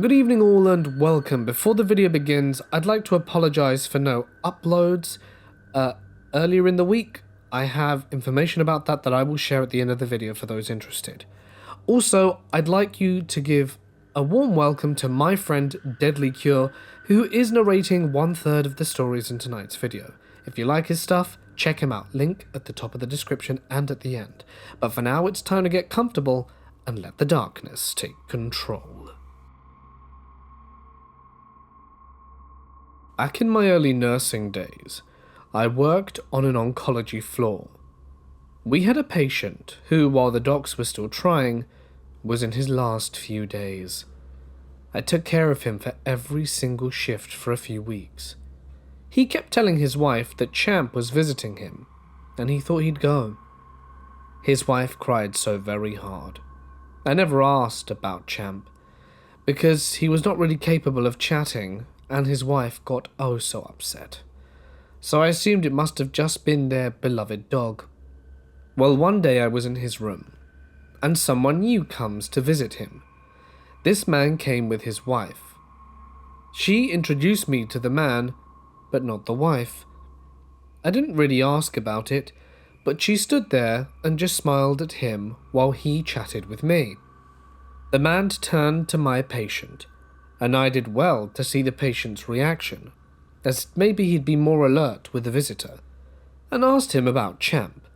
Good evening all and welcome. Before the video begins, I'd like to apologize for no uploads. Earlier in the week, I have information about that I will share at the end of the video for those interested. Also, I'd like you to give a warm welcome to my friend Deadly Cure, who is narrating 1/3 of the stories in tonight's video. If you like his stuff, check him out, link at the top of the description and at the end. But for now, it's time to get comfortable and let the darkness take control. Back in my early nursing days, I worked on an oncology floor. We had a patient who, while the docs were still trying, was in his last few days. I took care of him for every single shift for a few weeks. He kept telling his wife that Champ was visiting him, and he thought he'd go. His wife cried so very hard. I never asked about Champ, because he was not really capable of chatting, and his wife got oh so upset. So I assumed it must have just been their beloved dog. Well, one day I was in his room, and someone new comes to visit him. This man came with his wife. She introduced me to the man, but not the wife. I didn't really ask about it, but she stood there and just smiled at him while he chatted with me. The man turned to my patient, and I did well to see the patient's reaction, as maybe he'd be more alert with the visitor, and asked him about Champ.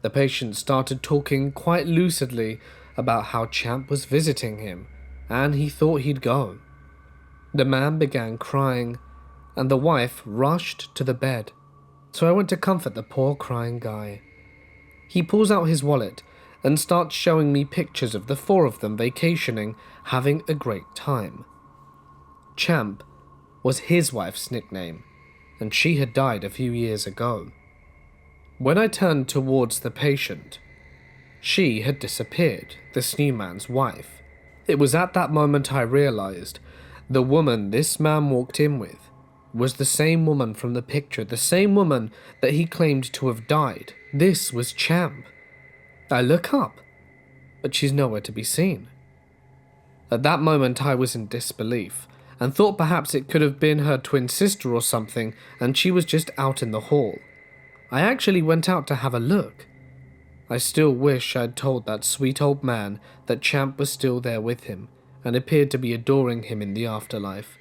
The patient started talking quite lucidly about how Champ was visiting him, and he thought he'd go. The man began crying, and the wife rushed to the bed, so I went to comfort the poor crying guy. He pulls out his wallet and starts showing me pictures of the four of them vacationing, having a great time. Champ was his wife's nickname, and she had died a few years ago. When I turned towards the patient, she had disappeared, this new man's wife. It was at that moment I realized the woman this man walked in with was the same woman from the picture, the same woman that he claimed to have died. This was Champ. I look up, but she's nowhere to be seen. At that moment I was in disbelief, and thought perhaps it could have been her twin sister or something, and she was just out in the hall. I actually went out to have a look. I still wish I'd told that sweet old man that Champ was still there with him, and appeared to be adoring him in the afterlife.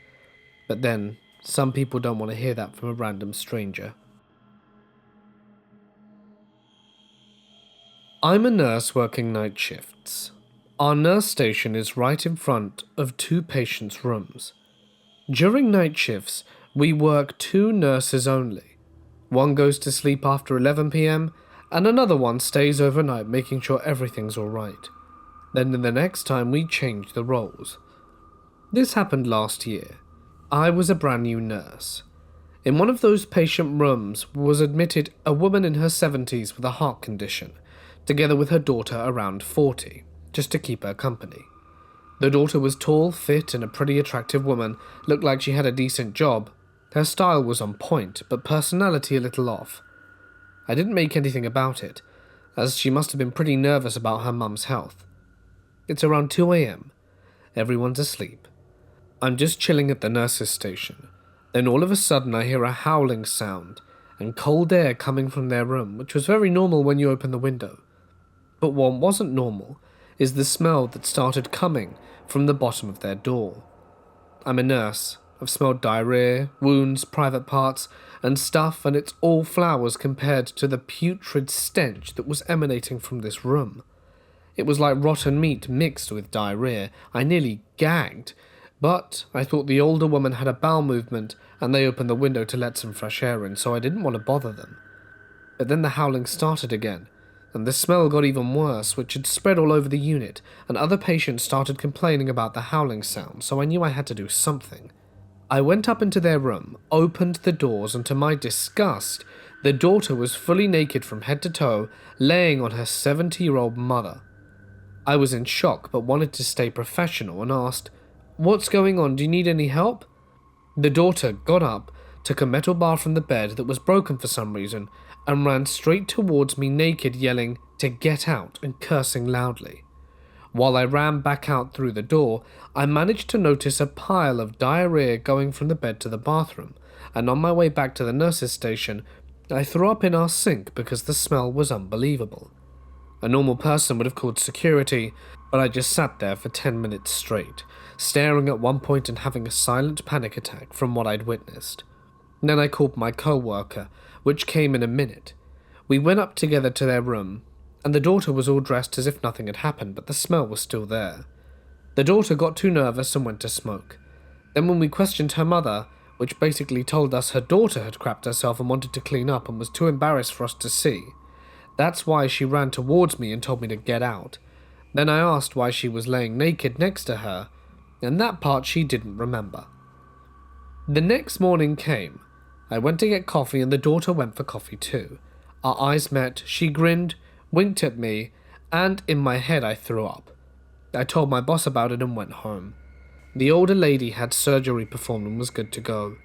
But then, some people don't want to hear that from a random stranger. I'm a nurse working night shifts. Our nurse station is right in front of two patients' rooms. During night shifts, we work 2 nurses only. One goes to sleep after 11 PM, and another one stays overnight making sure everything's alright. Then the next time we change the roles. This happened last year. I was a brand new nurse. In one of those patient rooms was admitted a woman in her 70s with a heart condition, together with her daughter around 40, just to keep her company. The daughter was tall, fit, and a pretty attractive woman, looked like she had a decent job. Her style was on point, but personality a little off. I didn't make anything about it, as she must have been pretty nervous about her mum's health. It's around 2 AM. Everyone's asleep. I'm just chilling at the nurse's station. Then all of a sudden I hear a howling sound, and cold air coming from their room, which was very normal when you open the window. But what wasn't normal is the smell that started coming from the bottom of their door. I'm a nurse. I've smelled diarrhea, wounds, private parts, and stuff, and it's all flowers compared to the putrid stench that was emanating from this room. It was like rotten meat mixed with diarrhea. I nearly gagged, but I thought the older woman had a bowel movement, and they opened the window to let some fresh air in, so I didn't want to bother them. But then the howling started again, and the smell got even worse, which had spread all over the unit, and other patients started complaining about the howling sound, so I knew I had to do something. I went up into their room, opened the doors, and to my disgust, the daughter was fully naked from head to toe, laying on her 70-year-old mother. I was in shock, but wanted to stay professional and asked, "What's going on? Do you need any help?" The daughter got up, took a metal bar from the bed that was broken for some reason, and ran straight towards me naked, yelling to get out and cursing loudly. While I ran back out through the door, I managed to notice a pile of diarrhea going from the bed to the bathroom, and on my way back to the nurse's station, I threw up in our sink because the smell was unbelievable. A normal person would have called security, but I just sat there for 10 minutes straight, staring at one point and having a silent panic attack from what I'd witnessed. Then I called my co-worker, which came in a minute. We went up together to their room, and the daughter was all dressed as if nothing had happened, but the smell was still there. The daughter got too nervous and went to smoke. Then when we questioned her mother, which basically told us her daughter had crapped herself and wanted to clean up and was too embarrassed for us to see, that's why she ran towards me and told me to get out. Then I asked why she was laying naked next to her, and that part she didn't remember. The next morning came. I went to get coffee and the daughter went for coffee too. Our eyes met, she grinned, winked at me, and in my head I threw up. I told my boss about it and went home. The older lady had surgery performed and was good to go.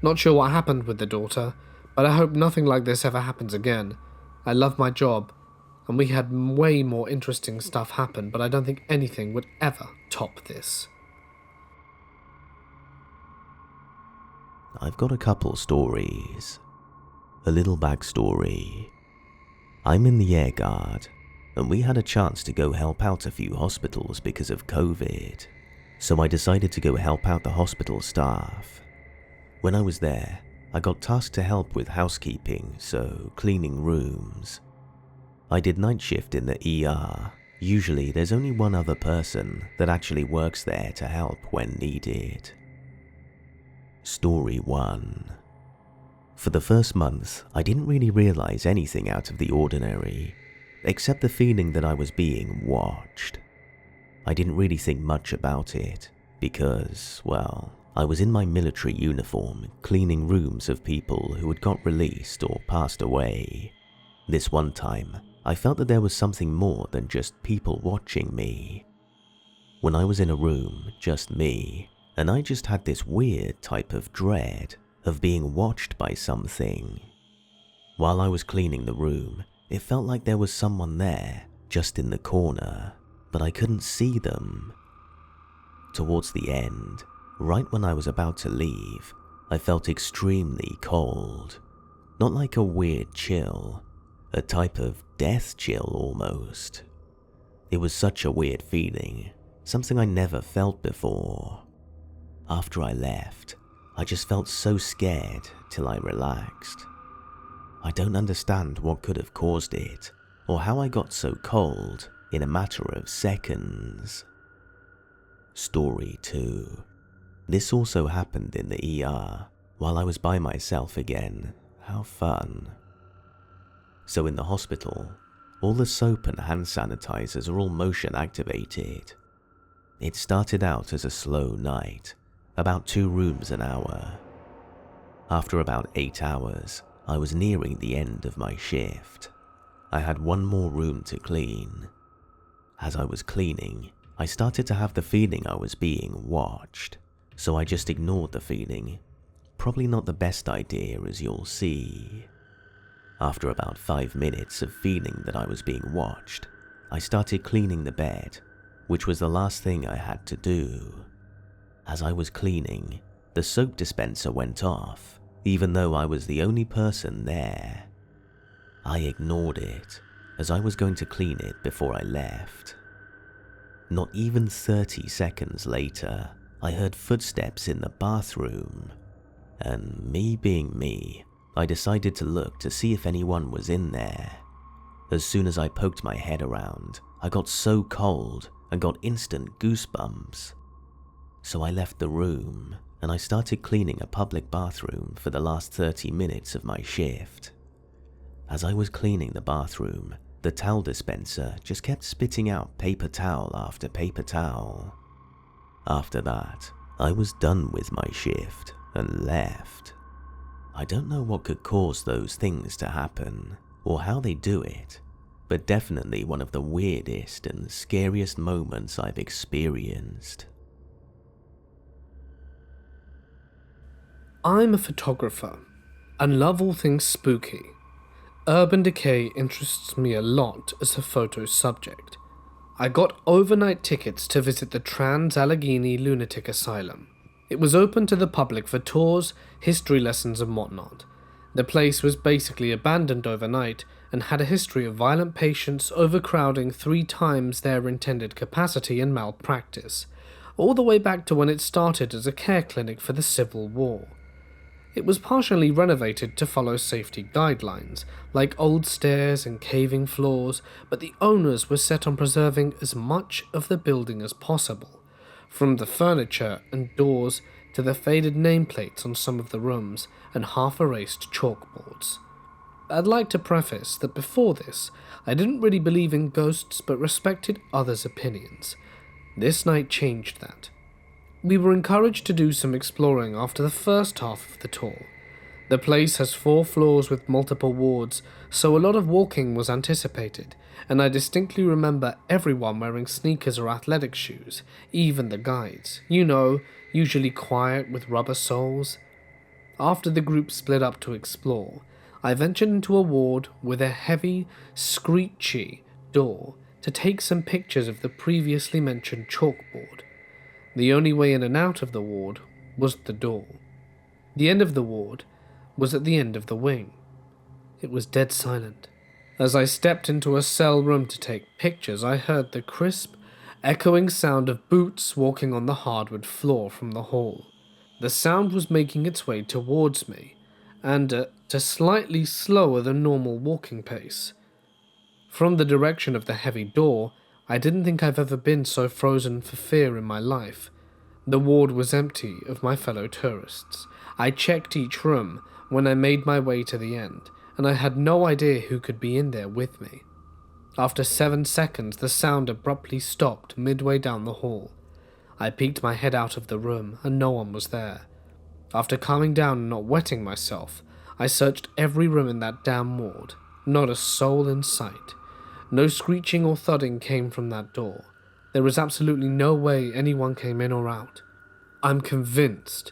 Not sure what happened with the daughter, but I hope nothing like this ever happens again. I love my job, and we had way more interesting stuff happen, but I don't think anything would ever top this. I've got a couple stories. A little backstory. I'm in the Air Guard, and we had a chance to go help out a few hospitals because of COVID, so I decided to go help out the hospital staff. When I was there, I got tasked to help with housekeeping, so cleaning rooms. I did night shift in the ER. Usually there's only one other person that actually works there to help when needed. Story 1. For the first month, I didn't really realize anything out of the ordinary, except the feeling that I was being watched. I didn't really think much about it, because, well, I was in my military uniform, cleaning rooms of people who had got released or passed away. This one time, I felt that there was something more than just people watching me. When I was in a room, just me, and I just had this weird type of dread of being watched by something. While I was cleaning the room, it felt like there was someone there, just in the corner, but I couldn't see them. Towards the end, right when I was about to leave, I felt extremely cold. Not like a weird chill, a type of death chill almost. It was such a weird feeling, something I never felt before. After I left, I just felt so scared till I relaxed. I don't understand what could have caused it, or how I got so cold in a matter of seconds. Story 2. This also happened in the ER, while I was by myself again. How fun. So in the hospital, all the soap and hand sanitizers are all motion activated. It started out as a slow night, about 2 rooms an hour. After about 8 hours, I was nearing the end of my shift. I had 1 more room to clean. As I was cleaning, I started to have the feeling I was being watched, so I just ignored the feeling. Probably not the best idea, as you'll see. After about 5 minutes of feeling that I was being watched, I started cleaning the bed, which was the last thing I had to do. As I was cleaning, the soap dispenser went off, even though I was the only person there. I ignored it, as I was going to clean it before I left. Not even 30 seconds later, I heard footsteps in the bathroom, and me being me, I decided to look to see if anyone was in there. As soon as I poked my head around, I got so cold and got instant goosebumps. So I left the room, and I started cleaning a public bathroom for the last 30 minutes of my shift. As I was cleaning the bathroom, the towel dispenser just kept spitting out paper towel after paper towel. After that, I was done with my shift and left. I don't know what could cause those things to happen, or how they do it, but definitely one of the weirdest and scariest moments I've experienced. I'm a photographer and love all things spooky. Urban decay interests me a lot as a photo subject. I got overnight tickets to visit the Trans-Allegheny Lunatic Asylum. It was open to the public for tours, history lessons and whatnot. The place was basically abandoned overnight and had a history of violent patients overcrowding 3 times their intended capacity and malpractice, all the way back to when it started as a care clinic for the Civil War. It was partially renovated to follow safety guidelines, like old stairs and caving floors, but the owners were set on preserving as much of the building as possible, from the furniture and doors to the faded nameplates on some of the rooms and half-erased chalkboards. I'd like to preface that before this, I didn't really believe in ghosts but respected others' opinions. This night changed that. We were encouraged to do some exploring after the first half of the tour. The place has 4 floors with multiple wards, so a lot of walking was anticipated, and I distinctly remember everyone wearing sneakers or athletic shoes, even the guides, usually quiet with rubber soles. After the group split up to explore, I ventured into a ward with a heavy, screechy door to take some pictures of the previously mentioned chalkboard. The only way in and out of the ward was the door. The end of the ward was at the end of the wing. It was dead silent. As I stepped into a cell room to take pictures, I heard the crisp, echoing sound of boots walking on the hardwood floor from the hall. The sound was making its way towards me, and at a slightly slower than normal walking pace. From the direction of the heavy door, I didn't think I've ever been so frozen for fear in my life. The ward was empty of my fellow tourists. I checked each room when I made my way to the end, and I had no idea who could be in there with me. After 7 seconds, the sound abruptly stopped midway down the hall. I peeked my head out of the room, and no one was there. After calming down and not wetting myself, I searched every room in that damn ward. Not a soul in sight. No screeching or thudding came from that door. There was absolutely no way anyone came in or out. I'm convinced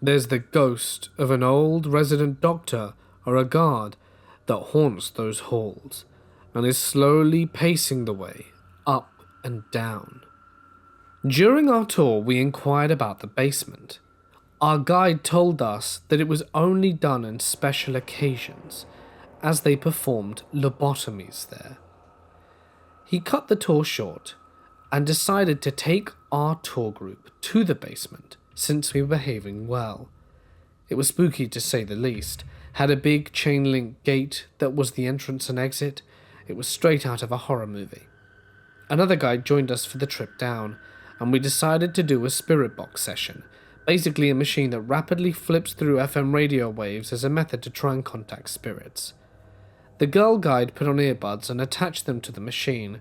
there's the ghost of an old resident doctor or a guard that haunts those halls and is slowly pacing the way up and down. During our tour, we inquired about the basement. Our guide told us that it was only done on special occasions, as they performed lobotomies there. He cut the tour short and decided to take our tour group to the basement since we were behaving well. It was spooky to say the least, had a big chain-link gate that was the entrance and exit. It was straight out of a horror movie. Another guide joined us for the trip down, and we decided to do a spirit box session, basically a machine that rapidly flips through FM radio waves as a method to try and contact spirits. The girl guide put on earbuds and attached them to the machine,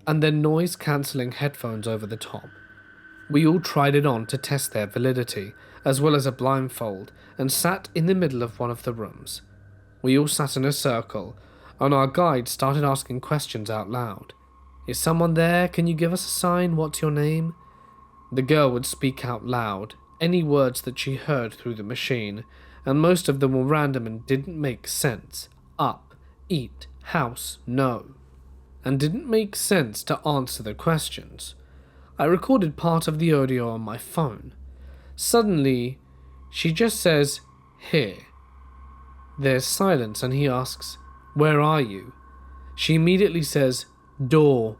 and then noise-cancelling headphones over the top. We all tried it on to test their validity, as well as a blindfold, and sat in the middle of one of the rooms. We all sat in a circle, and our guide started asking questions out loud. "Is someone there? Can you give us a sign? What's your name?" The girl would speak out loud, any words that she heard through the machine, and most of them were random and didn't make sense. Up, eat, house, no. And didn't make sense to answer the questions. I recorded part of the audio on my phone. Suddenly, she just says, "Here." There's silence and he asks, "Where are you?" She immediately says, "Door,"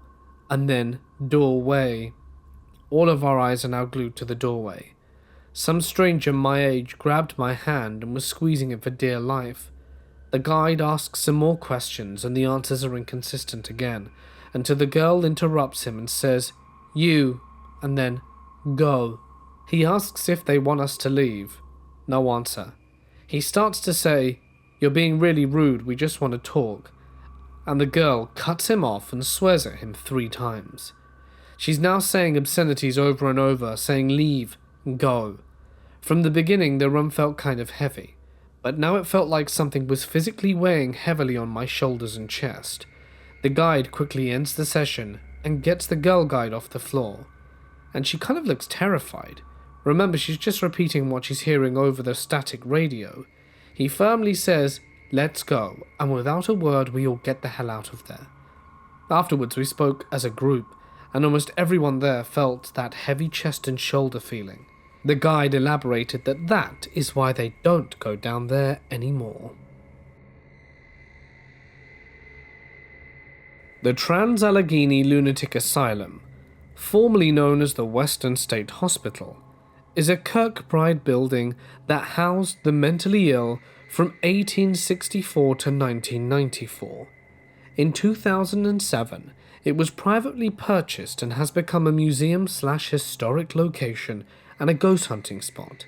and then "doorway." All of our eyes are now glued to the doorway. Some stranger my age grabbed my hand and was squeezing it for dear life. The guide asks some more questions and the answers are inconsistent again, until the girl interrupts him and says, "You," and then, "Go." He asks if they want us to leave. No answer. He starts to say, "You're being really rude, we just want to talk." And the girl cuts him off and swears at him 3 times. She's now saying obscenities over and over, saying leave, go. From the beginning the room felt kind of heavy, but now it felt like something was physically weighing heavily on my shoulders and chest. The guide quickly ends the session and gets the girl guide off the floor. And she kind of looks terrified. Remember, she's just repeating what she's hearing over the static radio. He firmly says, "Let's go," and without a word we all get the hell out of there. Afterwards we spoke as a group, and almost everyone there felt that heavy chest and shoulder feeling. The guide elaborated that that is why they don't go down there anymore. The Trans-Allegheny Lunatic Asylum, formerly known as the Western State Hospital, is a Kirkbride building that housed the mentally ill from 1864 to 1994. In 2007, it was privately purchased and has become a museum/historic location and a ghost hunting spot.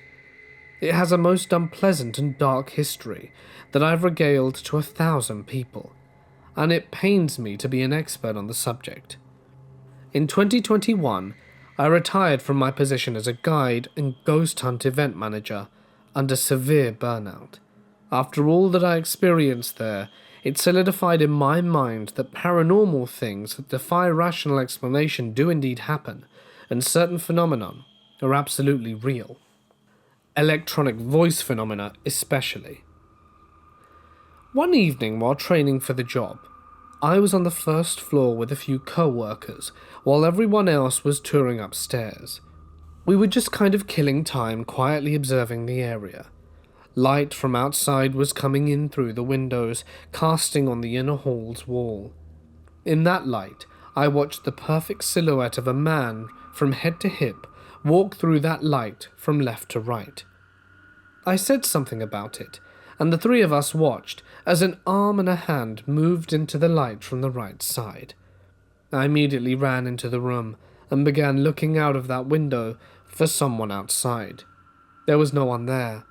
It has a most unpleasant and dark history that I've regaled to 1,000 people, and it pains me to be an expert on the subject. In 2021, I retired from my position as a guide and ghost hunt event manager under severe burnout. After all that I experienced there, it solidified in my mind that paranormal things that defy rational explanation do indeed happen, and certain phenomena are absolutely real. Electronic voice phenomena especially. One evening while training for the job, I was on the first floor with a few co-workers while everyone else was touring upstairs. We were just kind of killing time quietly observing the area. Light from outside was coming in through the windows, casting on the inner hall's wall. In that light, I watched the perfect silhouette of a man from head to hip walk through that light from left to right. I said something about it, and the three of us watched as an arm and a hand moved into the light from the right side. I immediately ran into the room and began looking out of that window for someone outside. There was no one there.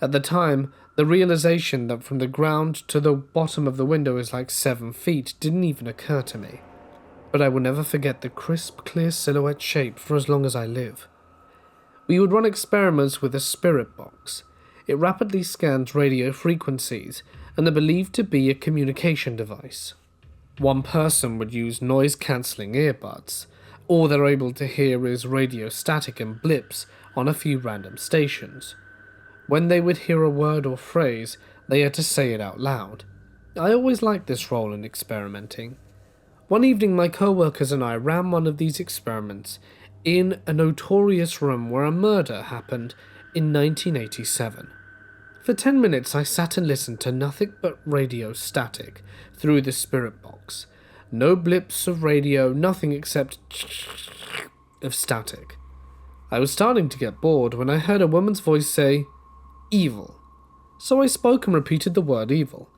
At the time, the realization that from the ground to the bottom of the window is like 7 feet didn't even occur to me. But I will never forget the crisp, clear silhouette shape for as long as I live. We would run experiments with a spirit box. It rapidly scans radio frequencies and are believed to be a communication device. One person would use noise-cancelling earbuds. All they're able to hear is radio static and blips on a few random stations. When they would hear a word or phrase, they had to say it out loud. I always liked this role in experimenting. One evening my co-workers and I ran one of these experiments in a notorious room where a murder happened in 1987. For 10 minutes I sat and listened to nothing but radio static through the spirit box. No blips of radio, nothing except of static. I was starting to get bored when I heard a woman's voice say, "Evil." So I spoke and repeated the word evil.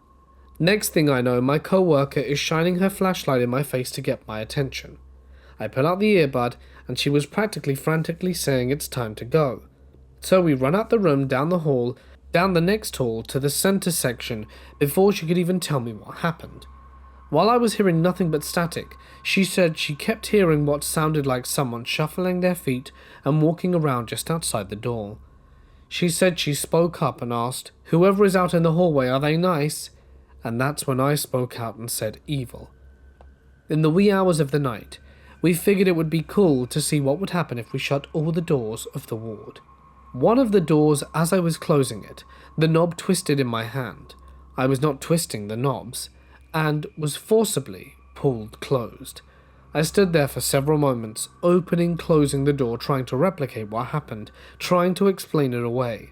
Next thing I know, my co-worker is shining her flashlight in my face to get my attention. I pull out the earbud and she was practically frantically saying it's time to go. So we run out the room, down the hall, down the next hall to the center section before she could even tell me what happened. While I was hearing nothing but static, she said she kept hearing what sounded like someone shuffling their feet and walking around just outside the door. She said she spoke up and asked, "Whoever is out in the hallway, are they nice?" And that's when I spoke out and said evil. In the wee hours of the night, we figured it would be cool to see what would happen if we shut all the doors of the ward. One of the doors, as I was closing it, the knob twisted in my hand. I was not twisting the knobs, and was forcibly pulled closed. I stood there for several moments, opening, closing the door, trying to replicate what happened, trying to explain it away.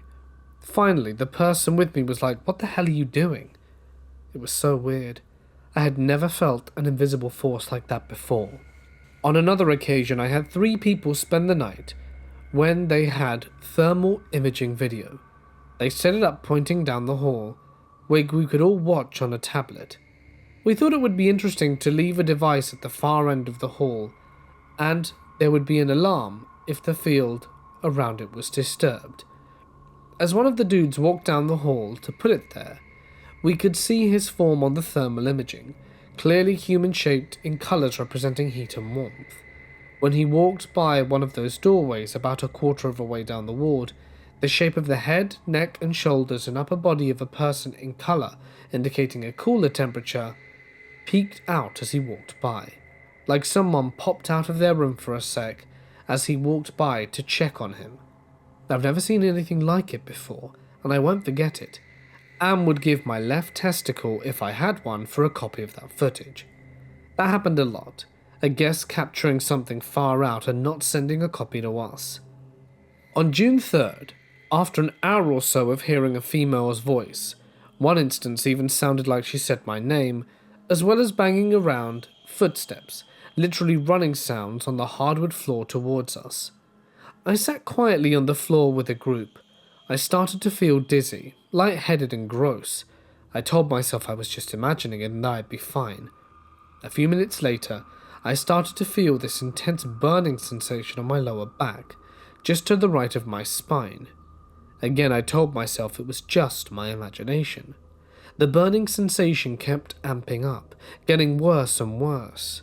Finally, the person with me was like, "What the hell are you doing?" It was so weird. I had never felt an invisible force like that before. On another occasion, I had 3 people spend the night when they had thermal imaging video. They set it up pointing down the hall, where we could all watch on a tablet. We thought it would be interesting to leave a device at the far end of the hall, and there would be an alarm if the field around it was disturbed. As one of the dudes walked down the hall to put it there, we could see his form on the thermal imaging, clearly human-shaped in colours representing heat and warmth. When he walked by one of those doorways about a quarter of a way down the ward, the shape of the head, neck and shoulders and upper body of a person in colour, indicating a cooler temperature, peeked out as he walked by, like someone popped out of their room for a sec as he walked by to check on him. I've never seen anything like it before, and I won't forget it, and would give my left testicle, if I had one, for a copy of that footage. That happened a lot, a guest capturing something far out and not sending a copy to us. On June 3rd, after an hour or so of hearing a female's voice, one instance even sounded like she said my name, as well as banging around, footsteps, literally running sounds on the hardwood floor towards us. I sat quietly on the floor with a group. I started to feel dizzy, lightheaded and gross. I told myself I was just imagining it and I'd be fine. A few minutes later, I started to feel this intense burning sensation on my lower back, just to the right of my spine. Again, I told myself it was just my imagination. The burning sensation kept amping up, getting worse and worse.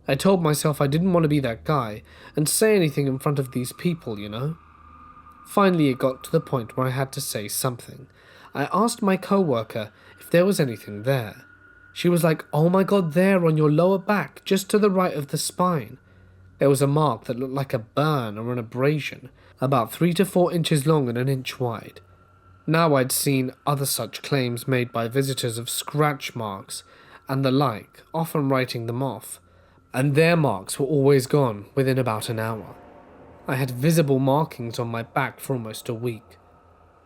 I told myself I didn't want to be that guy and say anything in front of these people, you know? Finally, it got to the point where I had to say something. I asked my coworker if there was anything there. She was like, "Oh my god, there on your lower back, just to the right of the spine." There was a mark that looked like a burn or an abrasion, about 3 to 4 inches long and an inch wide. Now I'd seen other such claims made by visitors of scratch marks and the like, often writing them off, and their marks were always gone within about an hour. I had visible markings on my back for almost a week.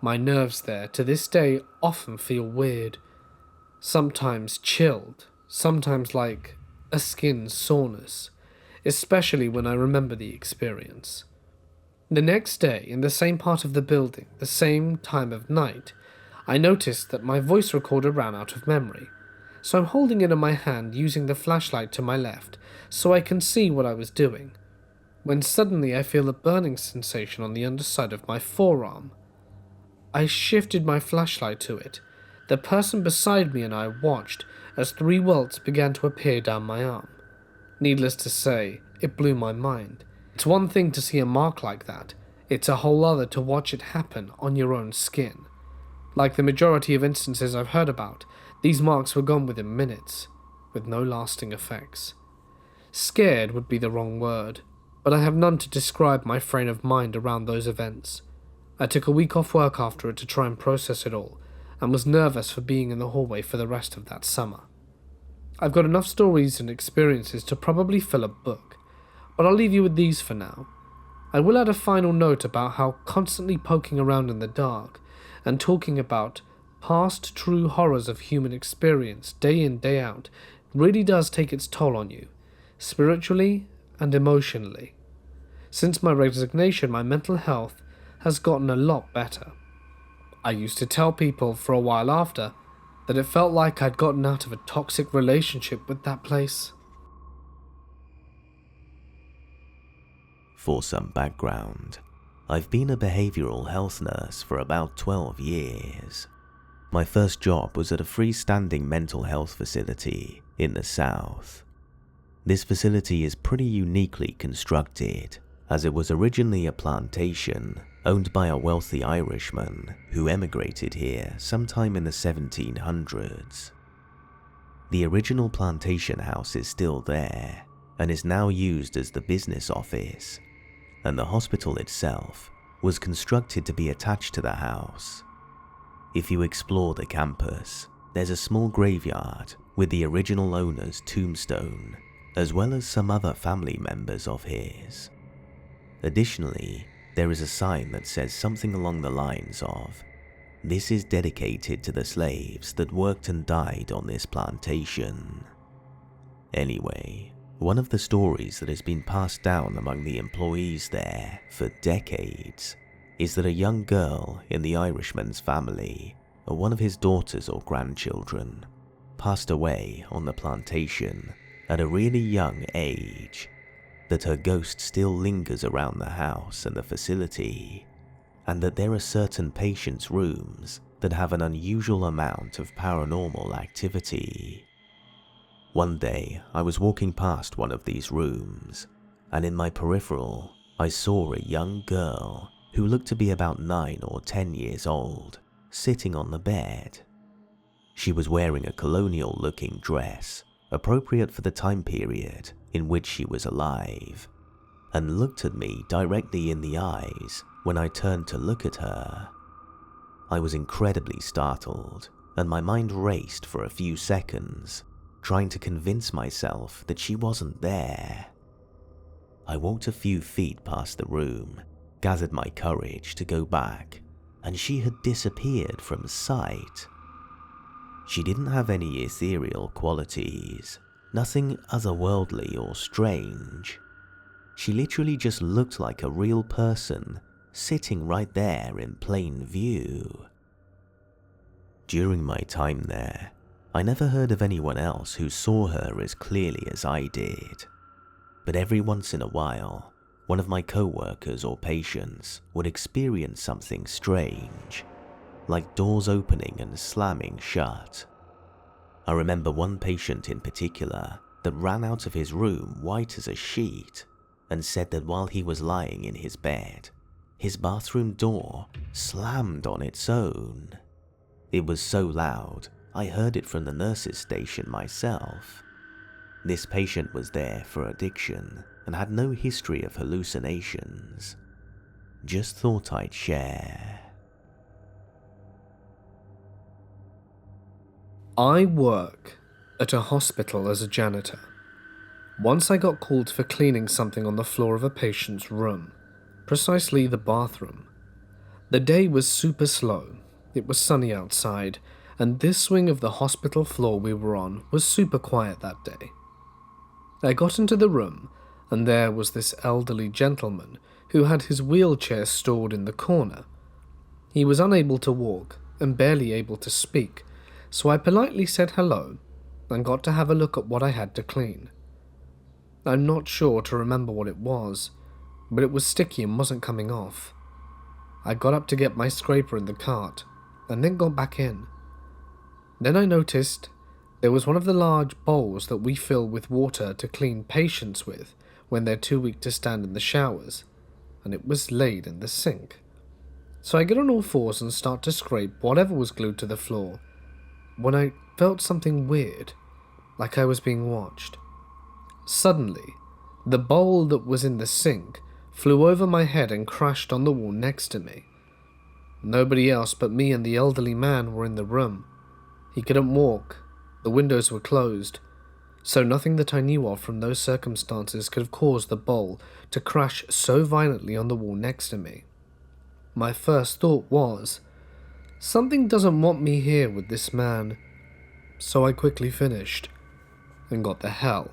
My nerves there, to this day, often feel weird. Sometimes chilled, sometimes like a skin soreness, especially when I remember the experience. The next day, in the same part of the building, the same time of night, I noticed that my voice recorder ran out of memory, so I'm holding it in my hand using the flashlight to my left so I can see what I was doing, when suddenly I feel a burning sensation on the underside of my forearm. I shifted my flashlight to it. The person beside me and I watched as 3 welts began to appear down my arm. Needless to say, it blew my mind. It's one thing to see a mark like that, it's a whole other to watch it happen on your own skin. Like the majority of instances I've heard about, these marks were gone within minutes, with no lasting effects. Scared would be the wrong word, but I have none to describe my frame of mind around those events. I took a week off work after it to try and process it all, and was nervous for being in the hallway for the rest of that summer. I've got enough stories and experiences to probably fill a book, but I'll leave you with these for now. I will add a final note about how constantly poking around in the dark and talking about past true horrors of human experience day in, day out really does take its toll on you, spiritually and emotionally. Since my resignation, my mental health has gotten a lot better. I used to tell people for a while after that it felt like I'd gotten out of a toxic relationship with that place. For some background, I've been a behavioural health nurse for about 12 years. My first job was at a freestanding mental health facility in the south. This facility is pretty uniquely constructed, as it was originally a plantation owned by a wealthy Irishman who emigrated here sometime in the 1700s. The original plantation house is still there and is now used as the business office, and the hospital itself was constructed to be attached to the house. If you explore the campus, there's a small graveyard with the original owner's tombstone, as well as some other family members of his. Additionally, there is a sign that says something along the lines of, "This is dedicated to the slaves that worked and died on this plantation." Anyway, one of the stories that has been passed down among the employees there for decades is that a young girl in the Irishman's family, or one of his daughters or grandchildren, passed away on the plantation at a really young age, that her ghost still lingers around the house and the facility, and that there are certain patients' rooms that have an unusual amount of paranormal activity. One day, I was walking past one of these rooms, and in my peripheral, I saw a young girl who looked to be about 9 or 10 years old, sitting on the bed. She was wearing a colonial-looking dress, appropriate for the time period in which she was alive, and looked at me directly in the eyes when I turned to look at her. I was incredibly startled, and my mind raced for a few seconds, trying to convince myself that she wasn't there. I walked a few feet past the room, gathered my courage to go back, and she had disappeared from sight. She didn't have any ethereal qualities, nothing otherworldly or strange. She literally just looked like a real person, sitting right there in plain view. During my time there, I never heard of anyone else who saw her as clearly as I did. But every once in a while, one of my co-workers or patients would experience something strange, like doors opening and slamming shut. I remember one patient in particular that ran out of his room white as a sheet and said that while he was lying in his bed, his bathroom door slammed on its own. It was so loud, I heard it from the nurse's station myself. This patient was there for addiction and had no history of hallucinations. Just thought I'd share. I work at a hospital as a janitor. Once I got called for cleaning something on the floor of a patient's room, precisely the bathroom. The day was super slow. It was sunny outside, and this wing of the hospital floor we were on was super quiet that day. I got into the room, and there was this elderly gentleman who had his wheelchair stored in the corner. He was unable to walk and barely able to speak, so I politely said hello and got to have a look at what I had to clean. I'm not sure to remember what it was, but it was sticky and wasn't coming off. I got up to get my scraper in the cart and then got back in. Then I noticed there was one of the large bowls that we fill with water to clean patients with when they're too weak to stand in the showers, and it was laid in the sink. So I get on all fours and start to scrape whatever was glued to the floor, when I felt something weird, like I was being watched. Suddenly, the bowl that was in the sink flew over my head and crashed on the wall next to me. Nobody else but me and the elderly man were in the room. He couldn't walk, the windows were closed, so nothing that I knew of from those circumstances could have caused the bowl to crash so violently on the wall next to me. My first thought was, something doesn't want me here with this man, so I quickly finished and got the hell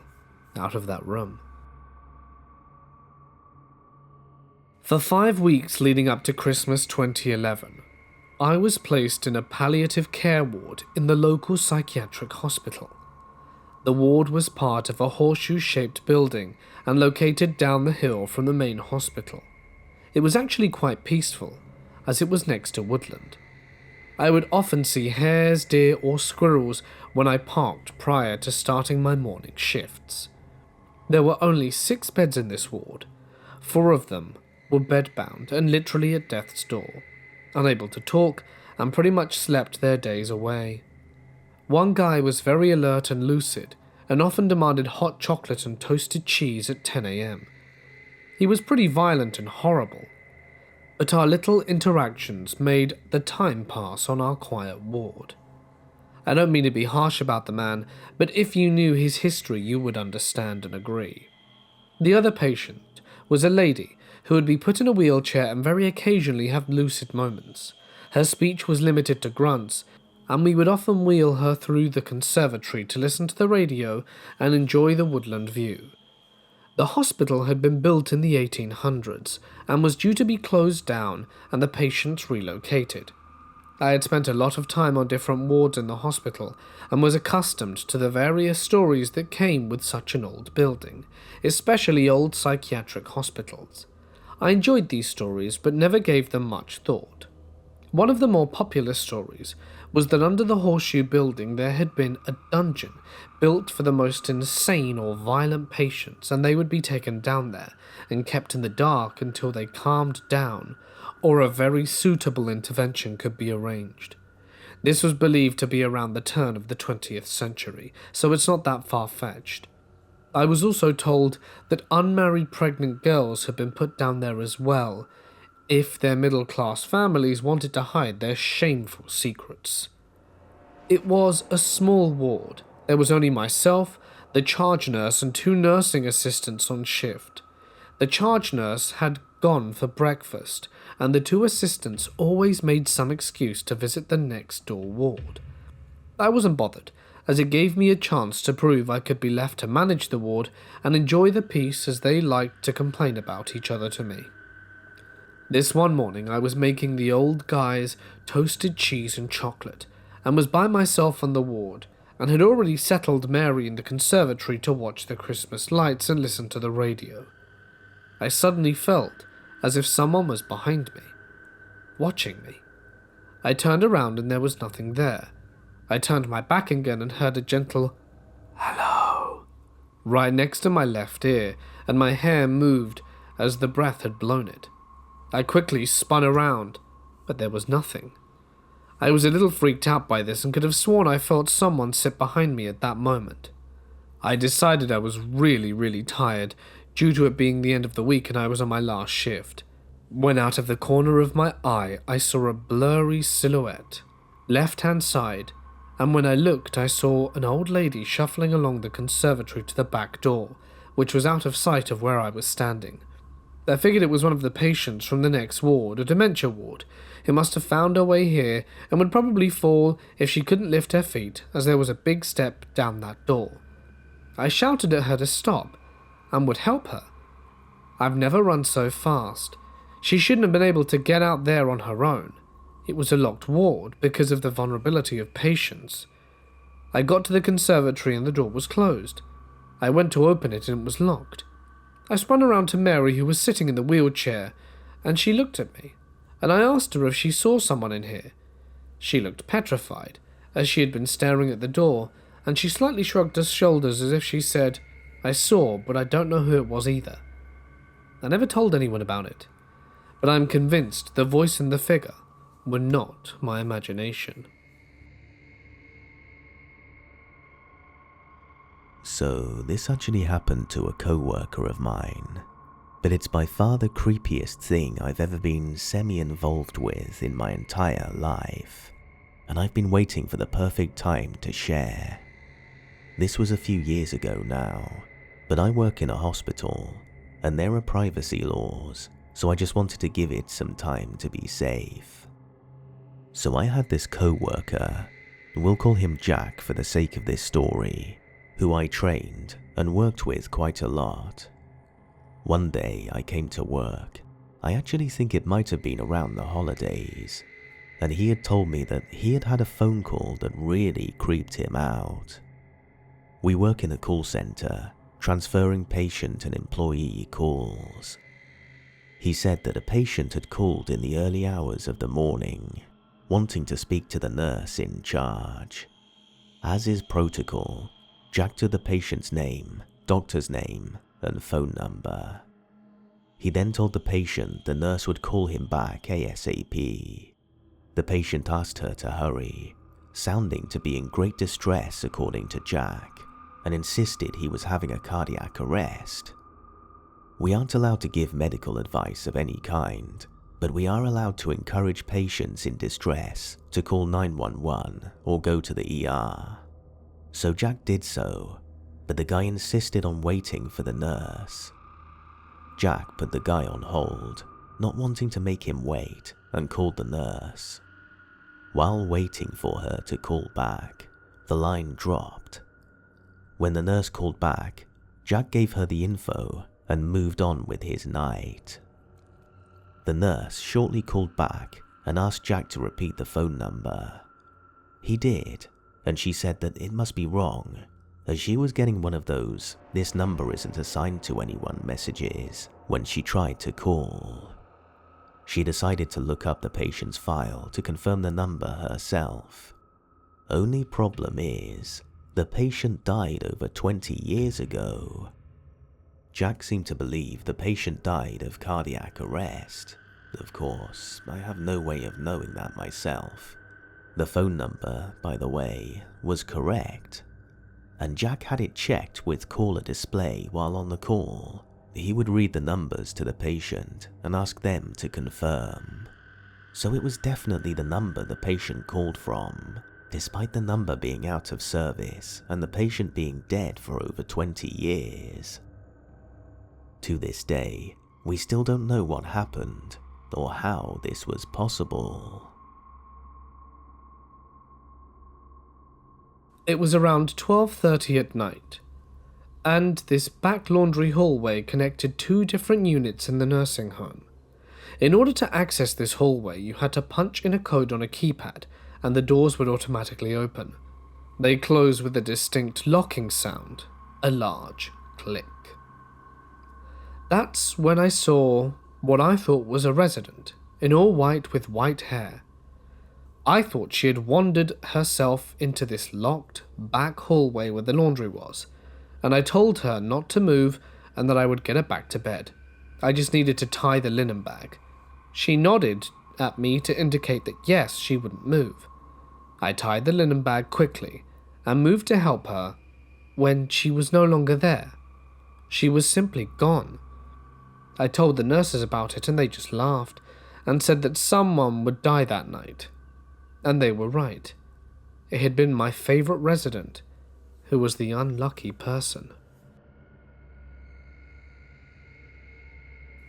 out of that room. For 5 weeks leading up to Christmas 2011, I was placed in a palliative care ward in the local psychiatric hospital. The ward was part of a horseshoe-shaped building and located down the hill from the main hospital. It was actually quite peaceful, as it was next to woodland. I would often see hares, deer, or squirrels when I parked prior to starting my morning shifts. There were only 6 beds in this ward. 4 of them were bedbound and literally at death's door, unable to talk, and pretty much slept their days away. One guy was very alert and lucid, and often demanded hot chocolate and toasted cheese at 10 a.m. He was pretty violent and horrible, but our little interactions made the time pass on our quiet ward. I don't mean to be harsh about the man, but if you knew his history you would understand and agree. The other patient was a lady who would be put in a wheelchair and very occasionally have lucid moments. Her speech was limited to grunts, and we would often wheel her through the conservatory to listen to the radio and enjoy the woodland view. The hospital had been built in the 1800s and was due to be closed down and the patients relocated. I had spent a lot of time on different wards in the hospital and was accustomed to the various stories that came with such an old building, especially old psychiatric hospitals. I enjoyed these stories but never gave them much thought. One of the more popular stories was that under the horseshoe building there had been a dungeon built for the most insane or violent patients, and they would be taken down there and kept in the dark until they calmed down or a very suitable intervention could be arranged. This was believed to be around the turn of the 20th century, so it's not that far-fetched. I was also told that unmarried pregnant girls had been put down there as well, if their middle-class families wanted to hide their shameful secrets. It was a small ward, There was only myself, the charge nurse, and 2 nursing assistants on shift. The charge nurse had gone for breakfast, and the 2 assistants always made some excuse to visit the next door ward. I wasn't bothered, as it gave me a chance to prove I could be left to manage the ward and enjoy the peace as they liked to complain about each other to me. This one morning I was making the old guy's toasted cheese and chocolate, and was by myself on the ward, and had already settled Mary in the conservatory to watch the Christmas lights and listen to the radio. I suddenly felt as if someone was behind me, watching me. I turned around and there was nothing there. I turned my back again and heard a gentle "hello" right next to my left ear, and my hair moved as the breath had blown it. I quickly spun around, but there was nothing. I was a little freaked out by this and could have sworn I felt someone sit behind me at that moment. I decided I was really tired, due to it being the end of the week and I was on my last shift, when out of the corner of my eye I saw a blurry silhouette, left-hand side, and when I looked I saw an old lady shuffling along the conservatory to the back door, which was out of sight of where I was standing. I figured it was one of the patients from the next ward, a dementia ward. It must have found her way here and would probably fall if she couldn't lift her feet, as there was a big step down that door. I shouted at her to stop and would help her. I've never run so fast. She shouldn't have been able to get out there on her own. It was a locked ward because of the vulnerability of patients. I got to the conservatory and the door was closed. I went to open it and it was locked. I spun around to Mary, who was sitting in the wheelchair, and she looked at me, and I asked her if she saw someone in here. She looked petrified, as she had been staring at the door, and she slightly shrugged her shoulders as if she said, "I saw, but I don't know who it was either." I never told anyone about it, but I'm convinced the voice and the figure were not my imagination. So this actually happened to a co-worker of mine, but it's by far the creepiest thing I've ever been semi-involved with in my entire life, and I've been waiting for the perfect time to share. This was a few years ago now, but I work in a hospital, and there are privacy laws, so I just wanted to give it some time to be safe. So I had this co-worker, we'll call him Jack for the sake of this story, who I trained and worked with quite a lot. One day I came to work. I actually think it might have been around the holidays, and he had told me that he had had a phone call that really creeped him out. We work in a call center, transferring patient and employee calls. He said that a patient had called in the early hours of the morning, wanting to speak to the nurse in charge. As is protocol, Jack took the patient's name, doctor's name, and phone number. He then told the patient the nurse would call him back ASAP. The patient asked her to hurry, sounding to be in great distress according to Jack, and insisted he was having a cardiac arrest. We aren't allowed to give medical advice of any kind, but we are allowed to encourage patients in distress to call 911 or go to the ER. So Jack did so, but the guy insisted on waiting for the nurse. Jack put the guy on hold, not wanting to make him wait, and called the nurse. While waiting for her to call back, the line dropped. When the nurse called back, Jack gave her the info and moved on with his night. The nurse shortly called back and asked Jack to repeat the phone number. He did, and she said that it must be wrong, as she was getting one of those "this number isn't assigned to anyone" messages when she tried to call. She decided to look up the patient's file to confirm the number herself. Only problem is, the patient died over 20 years ago. Jack seemed to believe the patient died of cardiac arrest. Of course, I have no way of knowing that myself. The phone number, by the way, was correct, and Jack had it checked with caller display while on the call. He would read the numbers to the patient and ask them to confirm. So it was definitely the number the patient called from, despite the number being out of service and the patient being dead for over 20 years. To this day, we still don't know what happened or how this was possible. It was around 12:30 at night, and this back laundry hallway connected two different units in the nursing home. In order to access this hallway, you had to punch in a code on a keypad, and the doors would automatically open. They close with a distinct locking sound, a large click. That's when I saw what I thought was a resident, in all white with white hair. I thought she had wandered herself into this locked back hallway where the laundry was, and I told her not to move and that I would get her back to bed. I just needed to tie the linen bag. She nodded at me to indicate that yes, she wouldn't move. I tied the linen bag quickly and moved to help her when she was no longer there. She was simply gone. I told the nurses about it and they just laughed and said that someone would die that night. And they were right. It had been my favorite resident who was the unlucky person.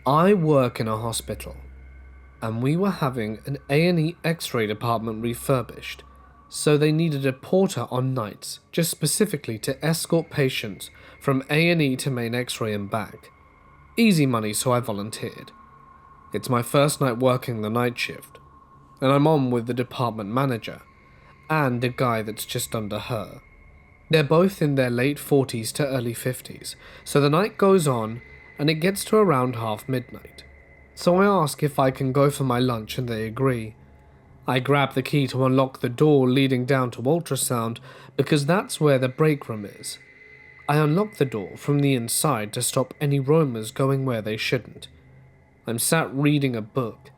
I work in a hospital, and we were having an A&E X-ray department refurbished, so they needed a porter on nights, just specifically to escort patients from A&E to main X-ray and back. Easy money, so I volunteered. It's my first night working the night shift, and I'm on with the department manager, and a guy that's just under her. They're both in their late 40s to early 50s, so the night goes on, and it gets to around half midnight. So I ask if I can go for my lunch and they agree. I grab the key to unlock the door leading down to ultrasound because that's where the break room is. I unlock the door from the inside to stop any roamers going where they shouldn't. I'm sat reading a book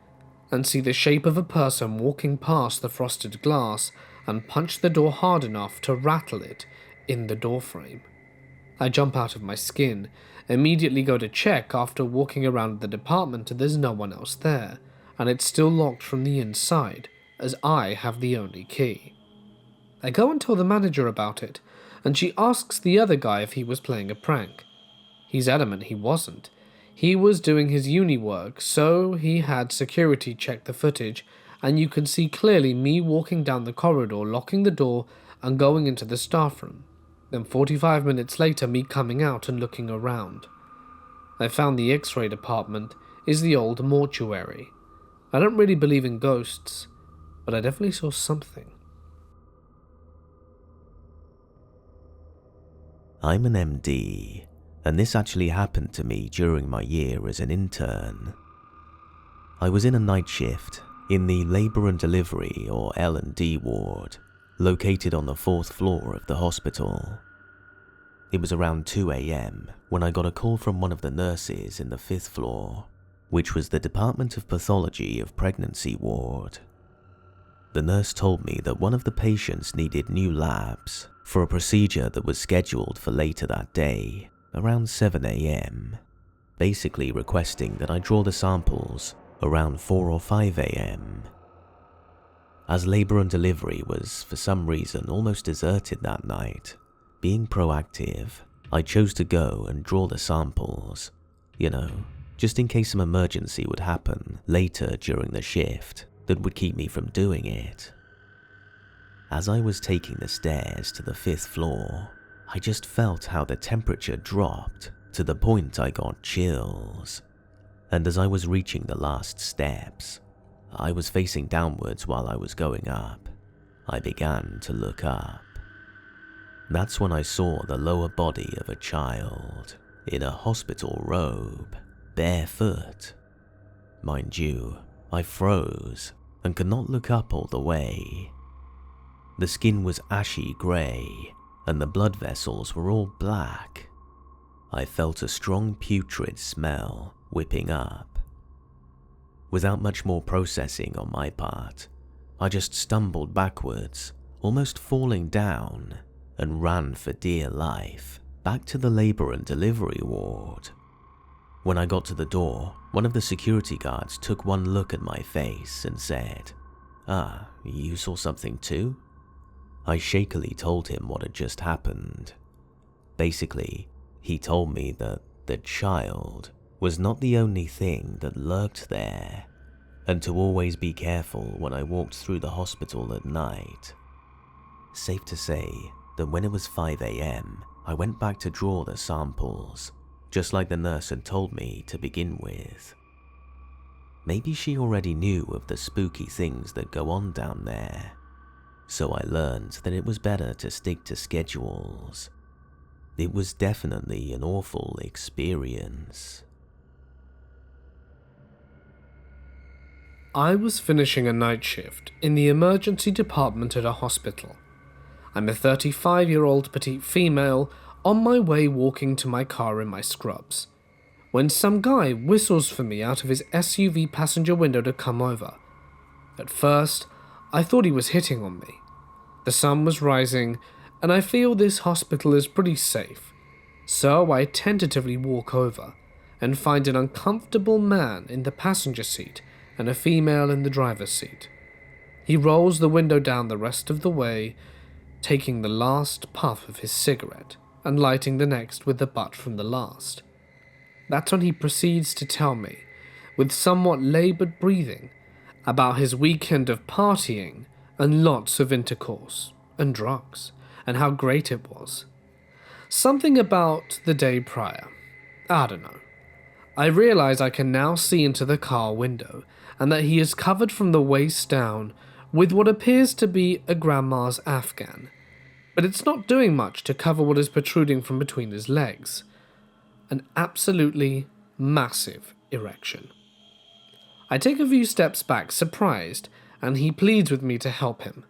and see the shape of a person walking past the frosted glass and punch the door hard enough to rattle it in the doorframe. I jump out of my skin, immediately go to check after walking around the department and there's no one else there, and it's still locked from the inside, as I have the only key. I go and tell the manager about it, and she asks the other guy if he was playing a prank. He's adamant he wasn't. He was doing his uni work, so he had security check the footage, and you can see clearly me walking down the corridor, locking the door, and going into the staff room. Then 45 minutes later, me coming out and looking around. I found the X-ray department is the old mortuary. I don't really believe in ghosts, but I definitely saw something. I'm an MD, and this actually happened to me during my year as an intern. I was in a night shift in the Labour and Delivery or L&D ward, located on the 4th floor of the hospital. It was around 2 a.m. when I got a call from one of the nurses in the 5th floor, which was the Department of Pathology of Pregnancy ward. The nurse told me that one of the patients needed new labs for a procedure that was scheduled for later that day, around 7 a.m., basically requesting that I draw the samples around 4 or 5 a.m. As Labour and Delivery was, for some reason, almost deserted that night, being proactive, I chose to go and draw the samples, just in case some emergency would happen later during the shift that would keep me from doing it. As I was taking the stairs to the 5th floor, I just felt how the temperature dropped to the point I got chills. And as I was reaching the last steps, I was facing downwards while I was going up. I began to look up. That's when I saw the lower body of a child in a hospital robe, barefoot. Mind you, I froze and could not look up all the way. The skin was ashy grey and the blood vessels were all black. I felt a strong putrid smell whipping up. Without much more processing on my part, I just stumbled backwards, almost falling down, and ran for dear life back to the Labour and Delivery ward. When I got to the door, one of the security guards took one look at my face and said, "Ah, you saw something too?" I shakily told him what had just happened. Basically, he told me that the child was not the only thing that lurked there, and to always be careful when I walked through the hospital at night. Safe to say that when it was 5 a.m, I went back to draw the samples, just like the nurse had told me to begin with. Maybe she already knew of the spooky things that go on down there, so I learned that it was better to stick to schedules. It was definitely an awful experience. I was finishing a night shift in the emergency department at a hospital. I'm a 35-year-old petite female on my way walking to my car in my scrubs, when some guy whistles for me out of his SUV passenger window to come over. At first, I thought he was hitting on me. The sun was rising, and I feel this hospital is pretty safe, so I tentatively walk over and find an uncomfortable man in the passenger seat and a female in the driver's seat. He rolls the window down the rest of the way, taking the last puff of his cigarette and lighting the next with the butt from the last. That's when he proceeds to tell me, with somewhat laboured breathing, about his weekend of partying and lots of intercourse and drugs, and how great it was. Something about the day prior. I don't know. I realise I can now see into the car window, and that he is covered from the waist down with what appears to be a grandma's Afghan, but it's not doing much to cover what is protruding from between his legs. An absolutely massive erection. I take a few steps back, surprised, and he pleads with me to help him.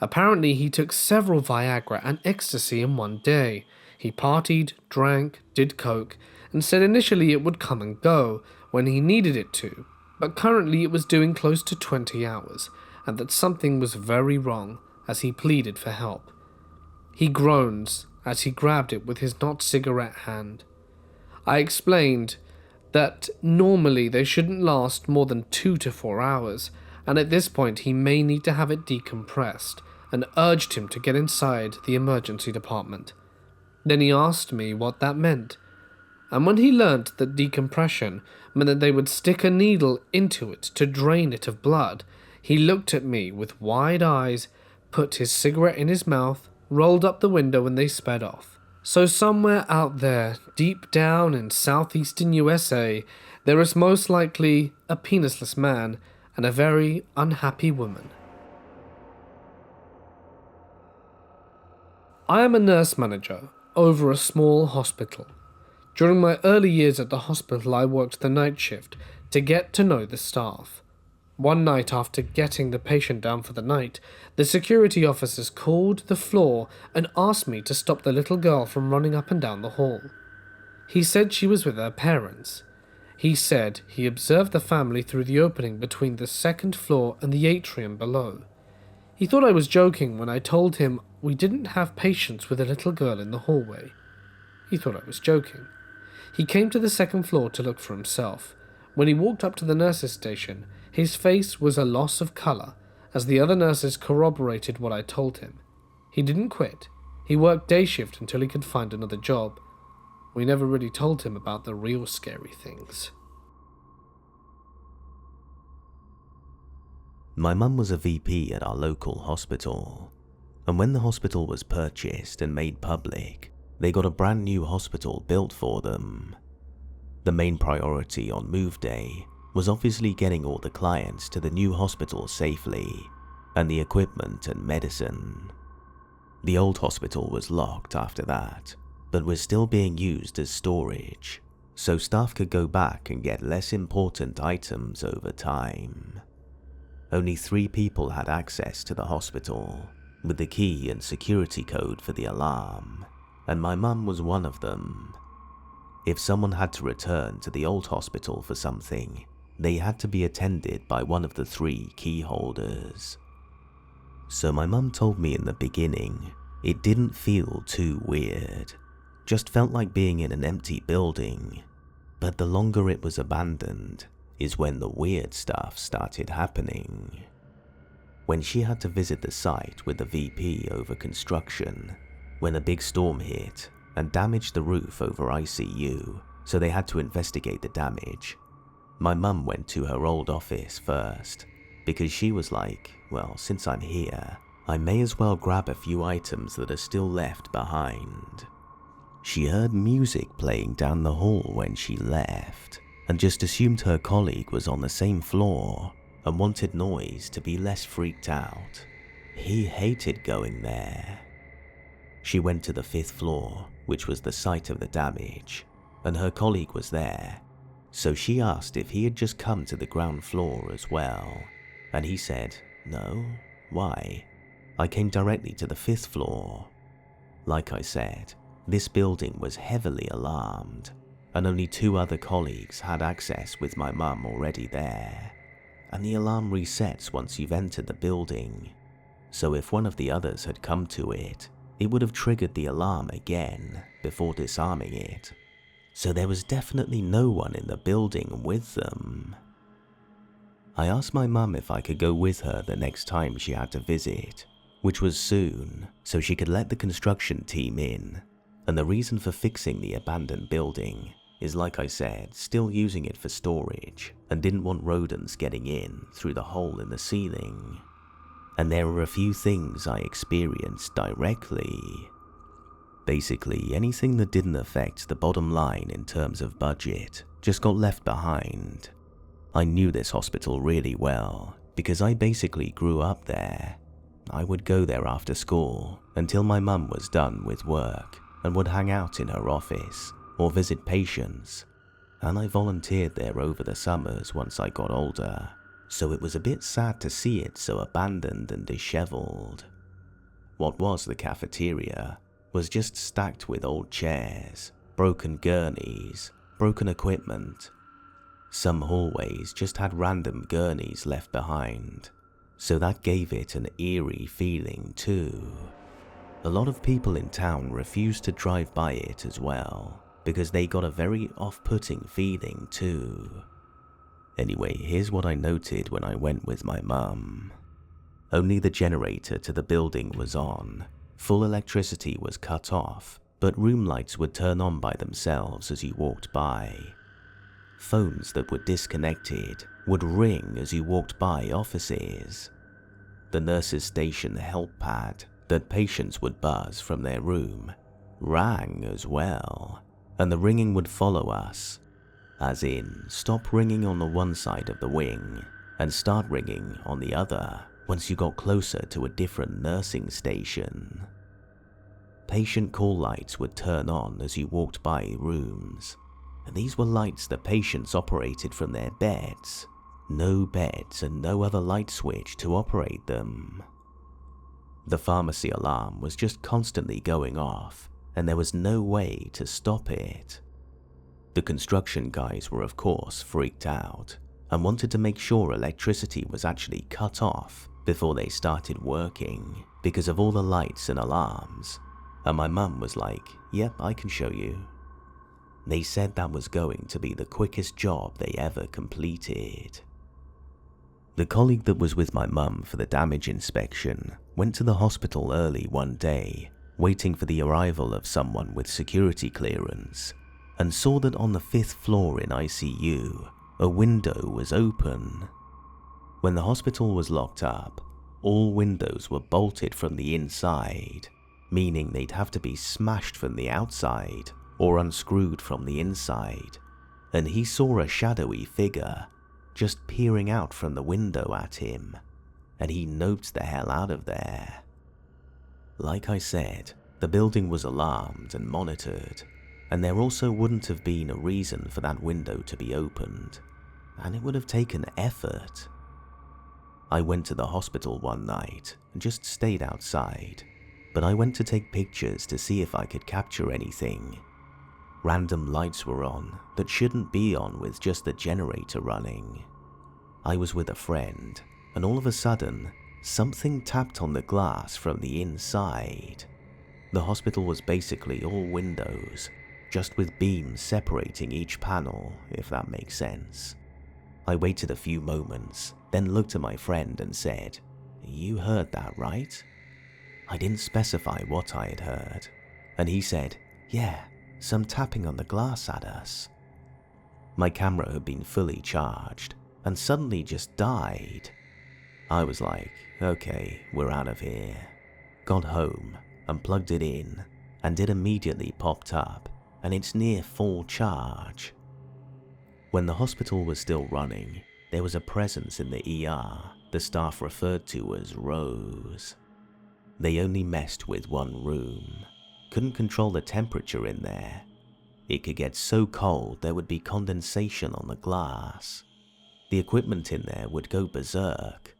Apparently he took several Viagra and ecstasy in one day. He partied, drank, did coke, and said initially it would come and go when he needed it to, but currently it was doing close to 20 hours, and that something was very wrong as he pleaded for help. He groans as he grabbed it with his not cigarette hand. I explained that normally they shouldn't last more than 2 to 4 hours, and at this point he may need to have it decompressed, and urged him to get inside the emergency department. Then he asked me what that meant, and when he learnt that decompression meant that they would stick a needle into it to drain it of blood, he looked at me with wide eyes, put his cigarette in his mouth, rolled up the window, and they sped off. So somewhere out there, deep down in southeastern USA, there is most likely a penisless man and a very unhappy woman. I am a nurse manager over a small hospital. During my early years at the hospital, I worked the night shift to get to know the staff. One night after getting the patient down for the night, the security officers called the floor and asked me to stop the little girl from running up and down the hall. He said she was with her parents. He said he observed the family through the opening between the second floor and the atrium below. He thought I was joking when I told him we didn't have patients with a little girl in the hallway. He thought I was joking. He came to the second floor to look for himself. When he walked up to the nurses' station, his face was a loss of colour, as the other nurses corroborated what I told him. He didn't quit. He worked day shift until he could find another job. We never really told him about the real scary things. My mum was a VP at our local hospital, and when the hospital was purchased and made public, they got a brand new hospital built for them. The main priority on move day was obviously getting all the clients to the new hospital safely, and the equipment and medicine. The old hospital was locked after that, but was still being used as storage, so staff could go back and get less important items over time. Only 3 people had access to the hospital, with the key and security code for the alarm, and my mum was one of them. If someone had to return to the old hospital for something, they had to be attended by one of the 3 key holders. So my mum told me in the beginning, it didn't feel too weird, just felt like being in an empty building, but the longer it was abandoned is when the weird stuff started happening. when she had to visit the site with the VP over construction, when a big storm hit and damaged the roof over ICU, so they had to investigate the damage. My mum went to her old office first, because she was like, well, since I'm here, I may as well grab a few items that are still left behind. She heard music playing down the hall when she left, and just assumed her colleague was on the same floor and wanted noise to be less freaked out. He hated going there. She went to the 5th floor, which was the site of the damage, and her colleague was there, so she asked if he had just come to the ground floor as well, and he said, "No, why? I came directly to the 5th floor." Like I said, this building was heavily alarmed, and only 2 other colleagues had access with my mum already there, and the alarm resets once you've entered the building, so if one of the others had come to it, it would have triggered the alarm again before disarming it, so there was definitely no one in the building with them. I asked my mum if I could go with her the next time she had to visit, which was soon, so she could let the construction team in, and the reason for fixing the abandoned building is, like I said, still using it for storage and didn't want rodents getting in through the hole in the ceiling. And there were a few things I experienced directly. Basically, anything that didn't affect the bottom line in terms of budget just got left behind. I knew this hospital really well because I basically grew up there. I would go there after school until my mum was done with work and would hang out in her office or visit patients, and I volunteered there over the summers once I got older, so it was a bit sad to see it so abandoned and disheveled. What was the cafeteria was just stacked with old chairs, broken gurneys, broken equipment. Some hallways just had random gurneys left behind, so that gave it an eerie feeling too. A lot of people in town refused to drive by it as well, because they got a very off-putting feeling too. Anyway, here's what I noted when I went with my mum. Only the generator to the building was on, full electricity was cut off, but room lights would turn on by themselves as you walked by. Phones that were disconnected would ring as you walked by offices. The nurse's station help pad that patients would buzz from their room rang as well, and the ringing would follow us, as in stop ringing on the one side of the wing and start ringing on the other once you got closer to a different nursing station. Patient call lights would turn on as you walked by rooms, and these were lights that patients operated from their beds. No beds and no other light switch to operate them. The pharmacy alarm was just constantly going off, and there was no way to stop it. The construction guys were of course freaked out and wanted to make sure electricity was actually cut off before they started working because of all the lights and alarms, and my mum was like, "Yep, I can show you." They said that was going to be the quickest job they ever completed. The colleague that was with my mum for the damage inspection went to the hospital early one day, waiting for the arrival of someone with security clearance, and saw that on the 5th floor in ICU, a window was open. When the hospital was locked up, all windows were bolted from the inside, meaning they'd have to be smashed from the outside or unscrewed from the inside, and he saw a shadowy figure just peering out from the window at him, and he noped the hell out of there. Like I said, the building was alarmed and monitored, and there also wouldn't have been a reason for that window to be opened, and it would have taken effort. I went to the hospital one night and just stayed outside, but I went to take pictures to see if I could capture anything. Random lights were on that shouldn't be on with just the generator running. I was with a friend, and all of a sudden, something tapped on the glass from the inside. The hospital was basically all windows, just with beams separating each panel, if that makes sense. I waited a few moments, then looked at my friend and said, "You heard that, right?" I didn't specify what I had heard, and he said, "Yeah, some tapping on the glass at us." My camera had been fully charged and suddenly just died. I was like, okay, we're out of here. Got home and plugged it in, and it immediately popped up, and it's near full charge. When the hospital was still running, there was a presence in the ER the staff referred to as Rose. They only messed with one room, couldn't control the temperature in there. It could get so cold there would be condensation on the glass. The equipment in there would go berserk.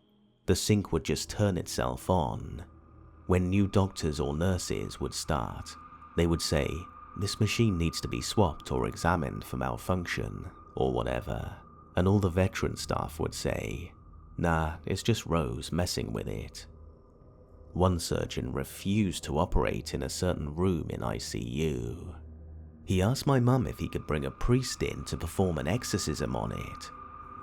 The sink would just turn itself on. When new doctors or nurses would start, they would say, "This machine needs to be swapped or examined for malfunction," or whatever. And all the veteran staff would say, "Nah, it's just Rose messing with it." One surgeon refused to operate in a certain room in ICU. He asked my mum if he could bring a priest in to perform an exorcism on it.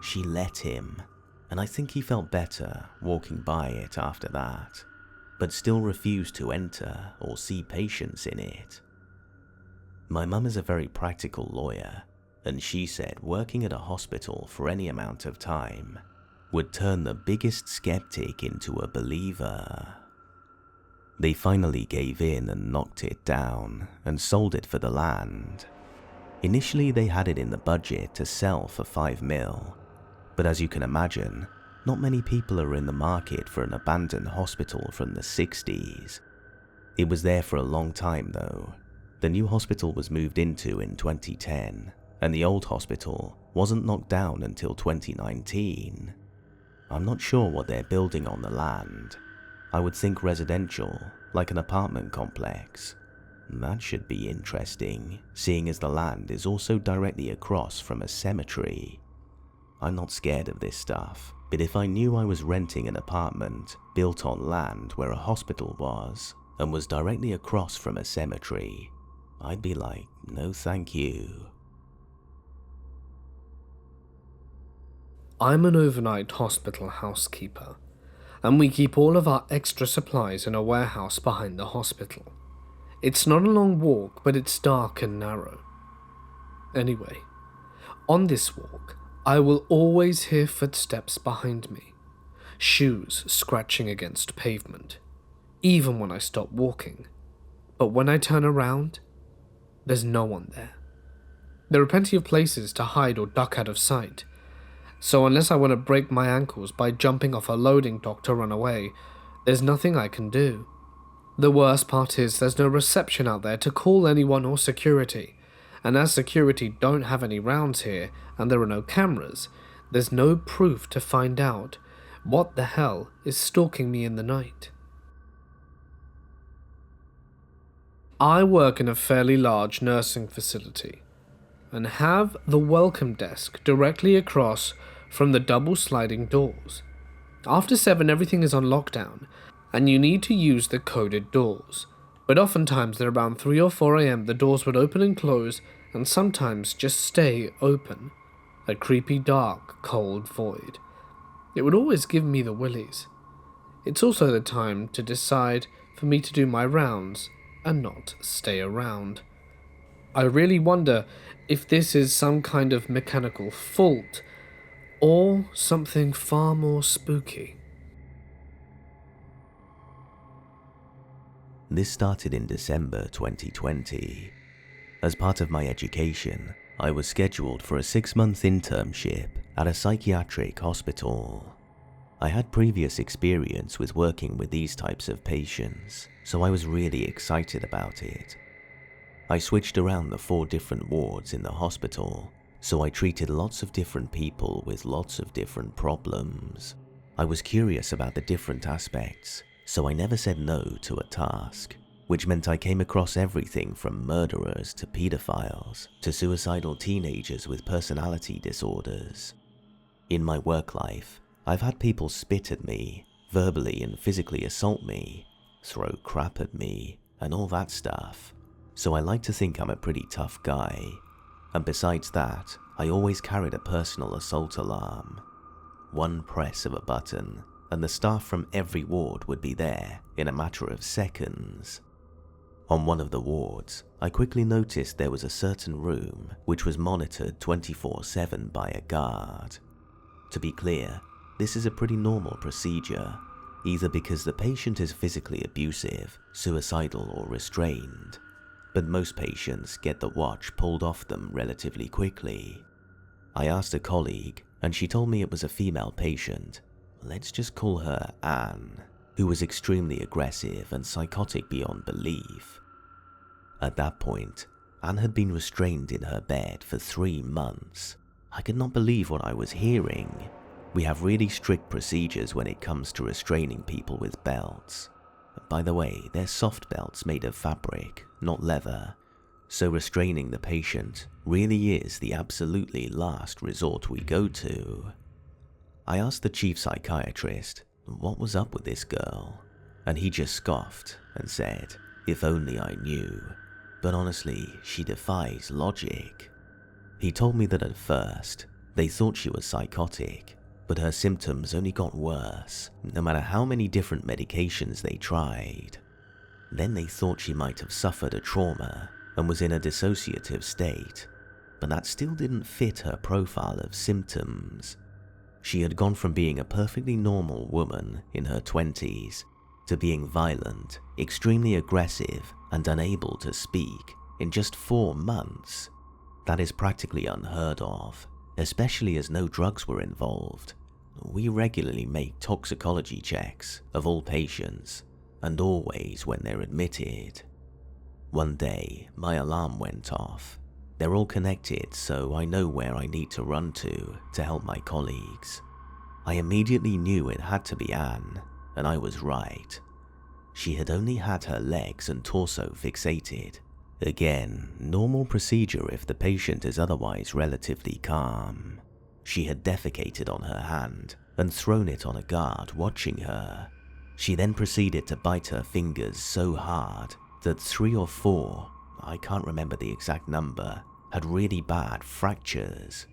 She let him, and I think he felt better walking by it after that, but still refused to enter or see patients in it. My mum is a very practical lawyer, and she said working at a hospital for any amount of time would turn the biggest skeptic into a believer. They finally gave in and knocked it down and sold it for the land. Initially they had it in the budget to sell for $5 million, but as you can imagine, not many people are in the market for an abandoned hospital from the 60s. It was there for a long time though. The new hospital was moved into in 2010, and the old hospital wasn't knocked down until 2019. I'm not sure what they're building on the land. I would think residential, like an apartment complex. That should be interesting, seeing as the land is also directly across from a cemetery. I'm not scared of this stuff, but if I knew I was renting an apartment built on land where a hospital was and was directly across from a cemetery, I'd be like, no thank you. I'm an overnight hospital housekeeper, and we keep all of our extra supplies in a warehouse behind the hospital. It's not a long walk, but it's dark and narrow. Anyway, on this walk, I will always hear footsteps behind me, shoes scratching against pavement, even when I stop walking. But when I turn around, there's no one there. There are plenty of places to hide or duck out of sight, so unless I want to break my ankles by jumping off a loading dock to run away, there's nothing I can do. The worst part is there's no reception out there to call anyone or security, and as security don't have any rounds here and there are no cameras, there's no proof to find out what the hell is stalking me in the night. I work in a fairly large nursing facility and have the welcome desk directly across from the double sliding doors. After 7 everything is on lockdown and you need to use the coded doors, but oftentimes at around 3 or 4 AM the doors would open and close and sometimes just stay open, a creepy dark cold void. It would always give me the willies. It's also the time to decide for me to do my rounds and not stay around. I really wonder if this is some kind of mechanical fault or something far more spooky. This started in December 2020. As part of my education, I was scheduled for a 6-month internship at a psychiatric hospital. I had previous experience with working with these types of patients, so I was really excited about it. I switched around the 4 different wards in the hospital, so I treated lots of different people with lots of different problems. I was curious about the different aspects, so I never said no to a task, which meant I came across everything from murderers to pedophiles to suicidal teenagers with personality disorders. In my work life, I've had people spit at me, verbally and physically assault me, throw crap at me, and all that stuff. So I like to think I'm a pretty tough guy. And besides that, I always carried a personal assault alarm. One press of a button, and the staff from every ward would be there in a matter of seconds. On one of the wards, I quickly noticed there was a certain room which was monitored 24/7 by a guard. To be clear, this is a pretty normal procedure, either because the patient is physically abusive, suicidal, or restrained, but most patients get the watch pulled off them relatively quickly. I asked a colleague, and she told me it was a female patient, let's just call her Anne, who was extremely aggressive and psychotic beyond belief. At that point, Anne had been restrained in her bed for 3 months. I could not believe what I was hearing. We have really strict procedures when it comes to restraining people with belts. By the way, they're soft belts made of fabric, not leather, so restraining the patient really is the absolutely last resort we go to. I asked the chief psychiatrist what was up with this girl, and he just scoffed and said, if only I knew, but honestly, she defies logic. He told me that at first, they thought she was psychotic, but her symptoms only got worse, no matter how many different medications they tried. Then they thought she might have suffered a trauma and was in a dissociative state, but that still didn't fit her profile of symptoms. She had gone from being a perfectly normal woman in her 20s to being violent, extremely aggressive, and unable to speak in just 4 months. That is practically unheard of, especially as no drugs were involved. We regularly make toxicology checks of all patients, and always when they're admitted. One day, my alarm went off. They're all connected, so I know where I need to run to help my colleagues. I immediately knew it had to be Anne, and I was right. She had only had her legs and torso fixated. Again, normal procedure if the patient is otherwise relatively calm. She had defecated on her hand and thrown it on a guard watching her. She then proceeded to bite her fingers so hard that 3 or 4, I can't remember the exact number, had really bad fractures.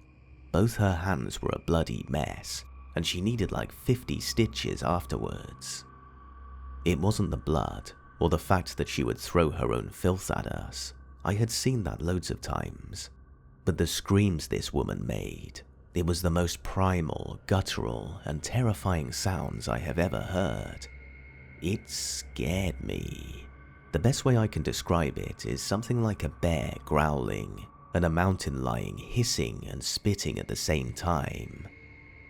Both her hands were a bloody mess, and she needed like 50 stitches afterwards. It wasn't the blood, or the fact that she would throw her own filth at us. I had seen that loads of times. But the screams this woman made, it was the most primal, guttural, and terrifying sounds I have ever heard. It scared me. The best way I can describe it is something like a bear growling, and a mountain lion hissing and spitting at the same time.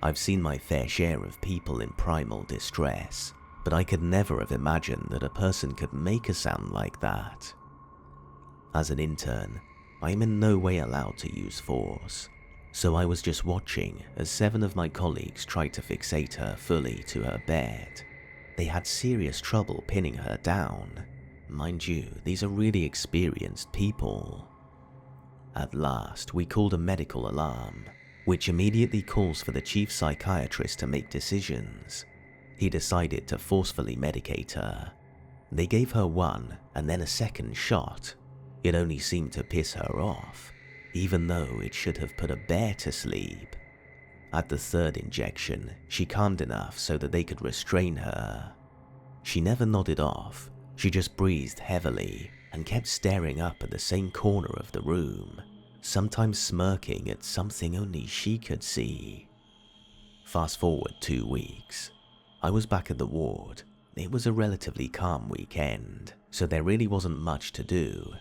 I've seen my fair share of people in primal distress, but I could never have imagined that a person could make a sound like that. As an intern, I'm in no way allowed to use force, so I was just watching as 7 of my colleagues tried to fixate her fully to her bed. They had serious trouble pinning her down. Mind you, these are really experienced people. At last, we called a medical alarm, which immediately calls for the chief psychiatrist to make decisions. He decided to forcefully medicate her. They gave her 1 and then a second shot. It only seemed to piss her off, even though it should have put a bear to sleep. At the 3rd injection, she calmed enough so that they could restrain her. She never nodded off, she just breathed heavily and kept staring up at the same corner of the room, sometimes smirking at something only she could see. Fast forward 2 weeks. I was back at the ward. It was a relatively calm weekend, so there really wasn't much to do.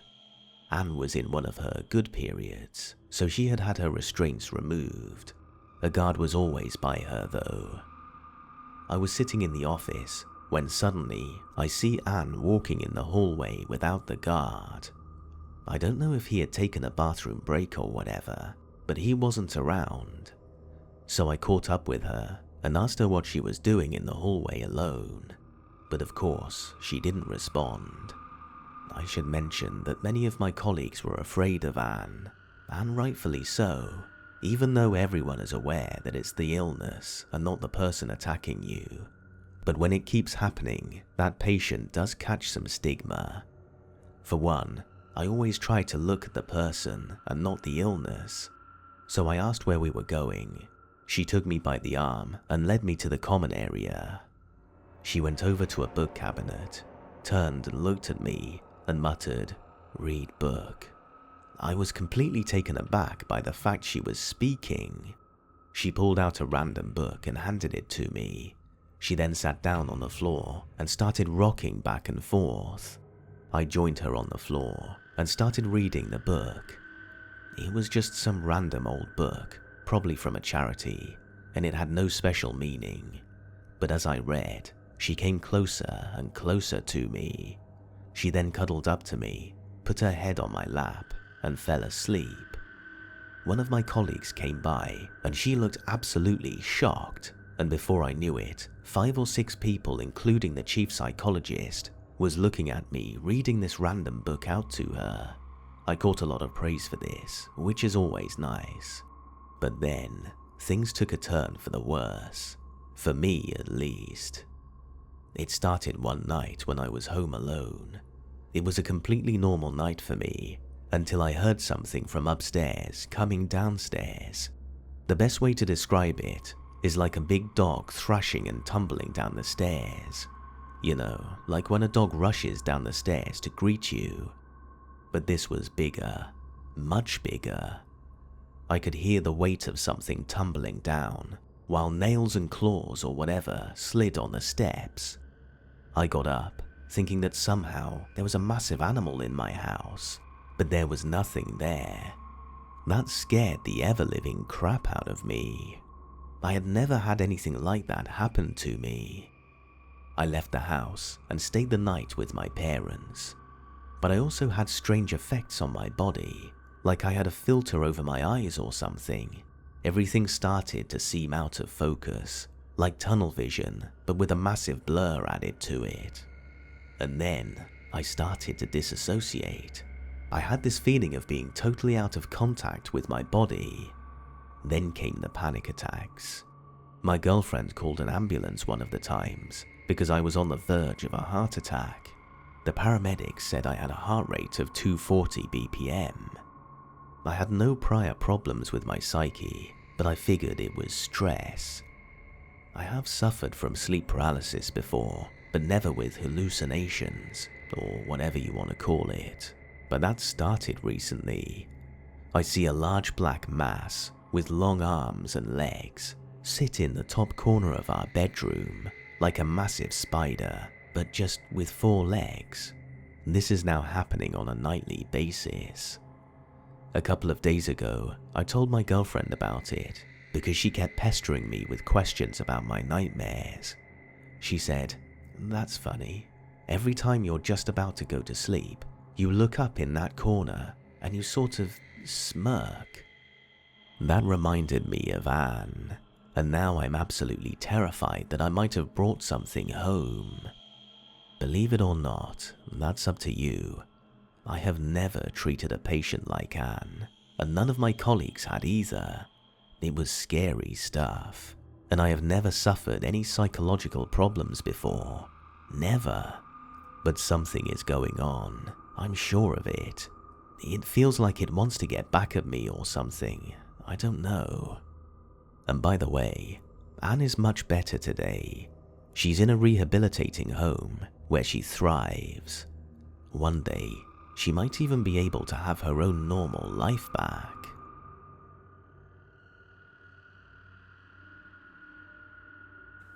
Anne was in one of her good periods, so she had had her restraints removed. A guard was always by her though. I was sitting in the office when suddenly I see Anne walking in the hallway without the guard. I don't know if he had taken a bathroom break or whatever, but he wasn't around. So I caught up with her and asked her what she was doing in the hallway alone, but of course she didn't respond. I should mention that many of my colleagues were afraid of Anne, and rightfully so, even though everyone is aware that it's the illness and not the person attacking you. But when it keeps happening, that patient does catch some stigma. For one, I always try to look at the person and not the illness, so I asked where we were going. She took me by the arm and led me to the common area. She went over to a book cabinet, turned and looked at me, and muttered, "Read book." I was completely taken aback by the fact she was speaking. She pulled out a random book and handed it to me. She then sat down on the floor and started rocking back and forth. I joined her on the floor and started reading the book. It was just some random old book, probably from a charity, and it had no special meaning. But as I read, she came closer and closer to me. She then cuddled up to me, put her head on my lap, and fell asleep. One of my colleagues came by, and she looked absolutely shocked, and before I knew it, 5 or 6 people, including the chief psychologist, was looking at me reading this random book out to her. I caught a lot of praise for this, which is always nice. But then, things took a turn for the worse. For me, at least. It started one night when I was home alone. It was a completely normal night for me, until I heard something from upstairs coming downstairs. The best way to describe it is like a big dog thrashing and tumbling down the stairs. You know, like when a dog rushes down the stairs to greet you. But this was bigger, much bigger. I could hear the weight of something tumbling down, while nails and claws or whatever slid on the steps. I got up, thinking that somehow there was a massive animal in my house, but there was nothing there. That scared the ever-living crap out of me. I had never had anything like that happen to me. I left the house and stayed the night with my parents, but I also had strange effects on my body, like I had a filter over my eyes or something. Everything started to seem out of focus, like tunnel vision, but with a massive blur added to it. And then I started to disassociate. I had this feeling of being totally out of contact with my body. Then came the panic attacks. My girlfriend called an ambulance one of the times because I was on the verge of a heart attack. The paramedics said I had a heart rate of 240 BPM. I had no prior problems with my psyche, but I figured it was stress. I have suffered from sleep paralysis before, but never with hallucinations, or whatever you want to call it. But that started recently. I see a large black mass with long arms and legs sit in the top corner of our bedroom, like a massive spider, but just with 4 legs. This is now happening on a nightly basis. A couple of days ago, I told my girlfriend about it because she kept pestering me with questions about my nightmares. She said, "That's funny. Every time you're just about to go to sleep, you look up in that corner and you sort of smirk." That reminded me of Anne, and now I'm absolutely terrified that I might have brought something home. Believe it or not, that's up to you. I have never treated a patient like Anne, and none of my colleagues had either. It was scary stuff, and I have never suffered any psychological problems before. Never. But something is going on, I'm sure of it. It feels like it wants to get back at me or something, I don't know. And by the way, Anne is much better today. She's in a rehabilitating home where she thrives. One day, she might even be able to have her own normal life back.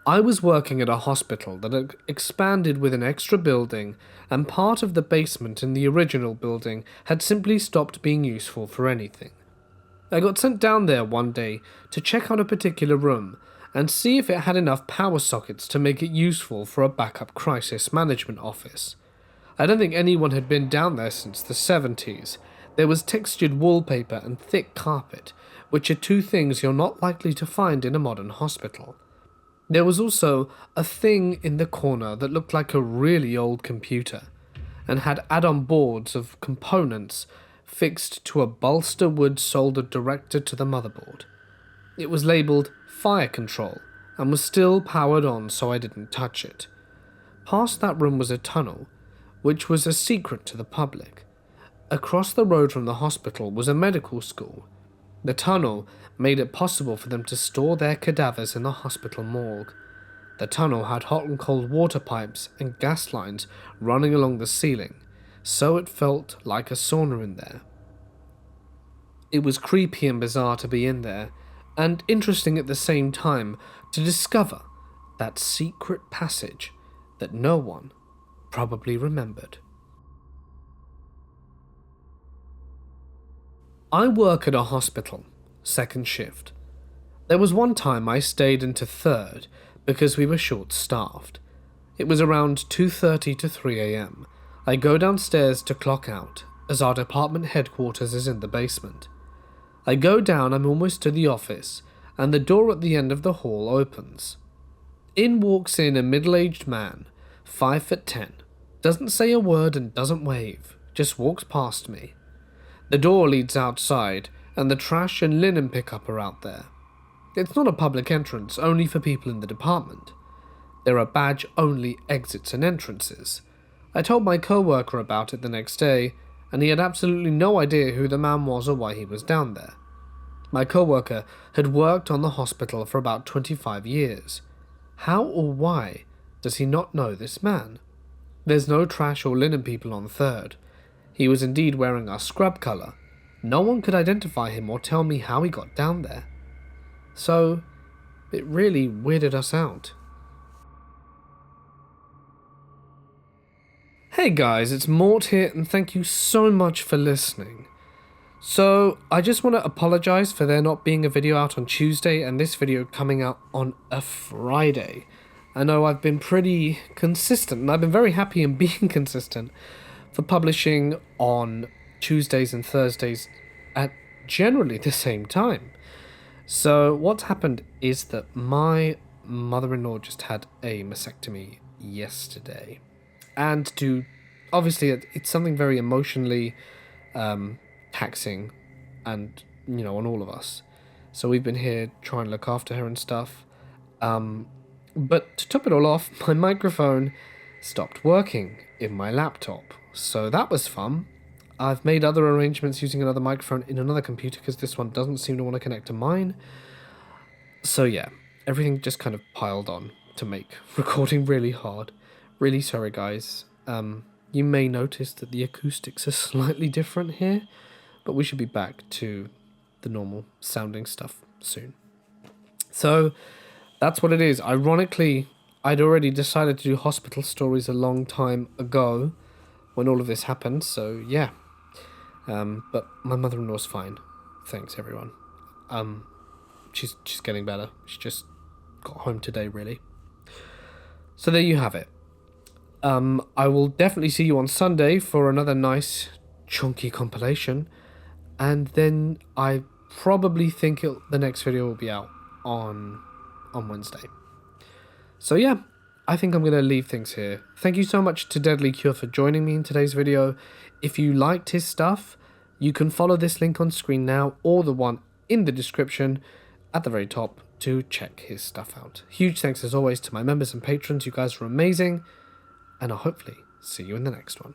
I was working at a hospital that had expanded with an extra building, and part of the basement in the original building had simply stopped being useful for anything. I got sent down there one day to check out a particular room and see if it had enough power sockets to make it useful for a backup crisis management office. I don't think anyone had been down there since the 70s. There was textured wallpaper and thick carpet, which are 2 things you're not likely to find in a modern hospital. There was also a thing in the corner that looked like a really old computer, and had add-on boards of components fixed to a balsa wood soldered directly to the motherboard. It was labelled Fire Control, and was still powered on, so I didn't touch it. Past that room was a tunnel, which was a secret to the public. Across the road from the hospital was a medical school. The tunnel made it possible for them to store their cadavers in the hospital morgue. The tunnel had hot and cold water pipes and gas lines running along the ceiling, so it felt like a sauna in there. It was creepy and bizarre to be in there, and interesting at the same time to discover that secret passage that no one probably remembered. I work at a hospital, second shift. There was one time I stayed into third because we were short-staffed. It was around 2:30 to 3 a.m. I go downstairs to clock out, as our department headquarters is in the basement. I go down, I'm almost to the office, and the door at the end of the hall opens. In walks in a middle-aged man, 5'10", doesn't say a word and doesn't wave, just walks past me. The door leads outside, and the trash and linen pickup are out there. It's not a public entrance, only for people in the department. There are badge-only exits and entrances. I told my co-worker about it the next day, and he had absolutely no idea who the man was or why he was down there. My co-worker had worked on the hospital for about 25 years. How or why does he not know this man? There's no trash or linen people on third. He was indeed wearing our scrub colour. No one could identify him or tell me how he got down there. So, it really weirded us out. Hey guys, it's Mort here, and thank you so much for listening. So, I just want to apologise for there not being a video out on Tuesday and this video coming out on a Friday. I know I've been pretty consistent, and I've been very happy in being consistent for publishing on Tuesdays and Thursdays at generally the same time. So, what's happened is that my mother-in-law just had a mastectomy yesterday. And obviously, it's something very emotionally taxing and, on all of us. So we've been here trying to look after her and stuff. But to top it all off, my microphone stopped working in my laptop. So that was fun. I've made other arrangements using another microphone in another computer because this one doesn't seem to want to connect to mine. So yeah, everything just kind of piled on to make recording really hard. Really sorry, guys. You may notice that the acoustics are slightly different here, but we should be back to the normal sounding stuff soon. So, that's what it is. Ironically, I'd already decided to do hospital stories a long time ago when all of this happened, so yeah. But my mother-in-law's fine. Thanks, everyone. She's getting better. She just got home today, really. So there you have it. I will definitely see you on Sunday for another nice chunky compilation, and then I probably think the next video will be out on Wednesday. So yeah, I think I'm going to leave things here. Thank you so much to Deadly Cure for joining me in today's video. If you liked his stuff, you can follow this link on screen now, or the one in the description at the very top to check his stuff out. Huge thanks as always to my members and patrons. You guys are amazing. And I'll hopefully see you in the next one.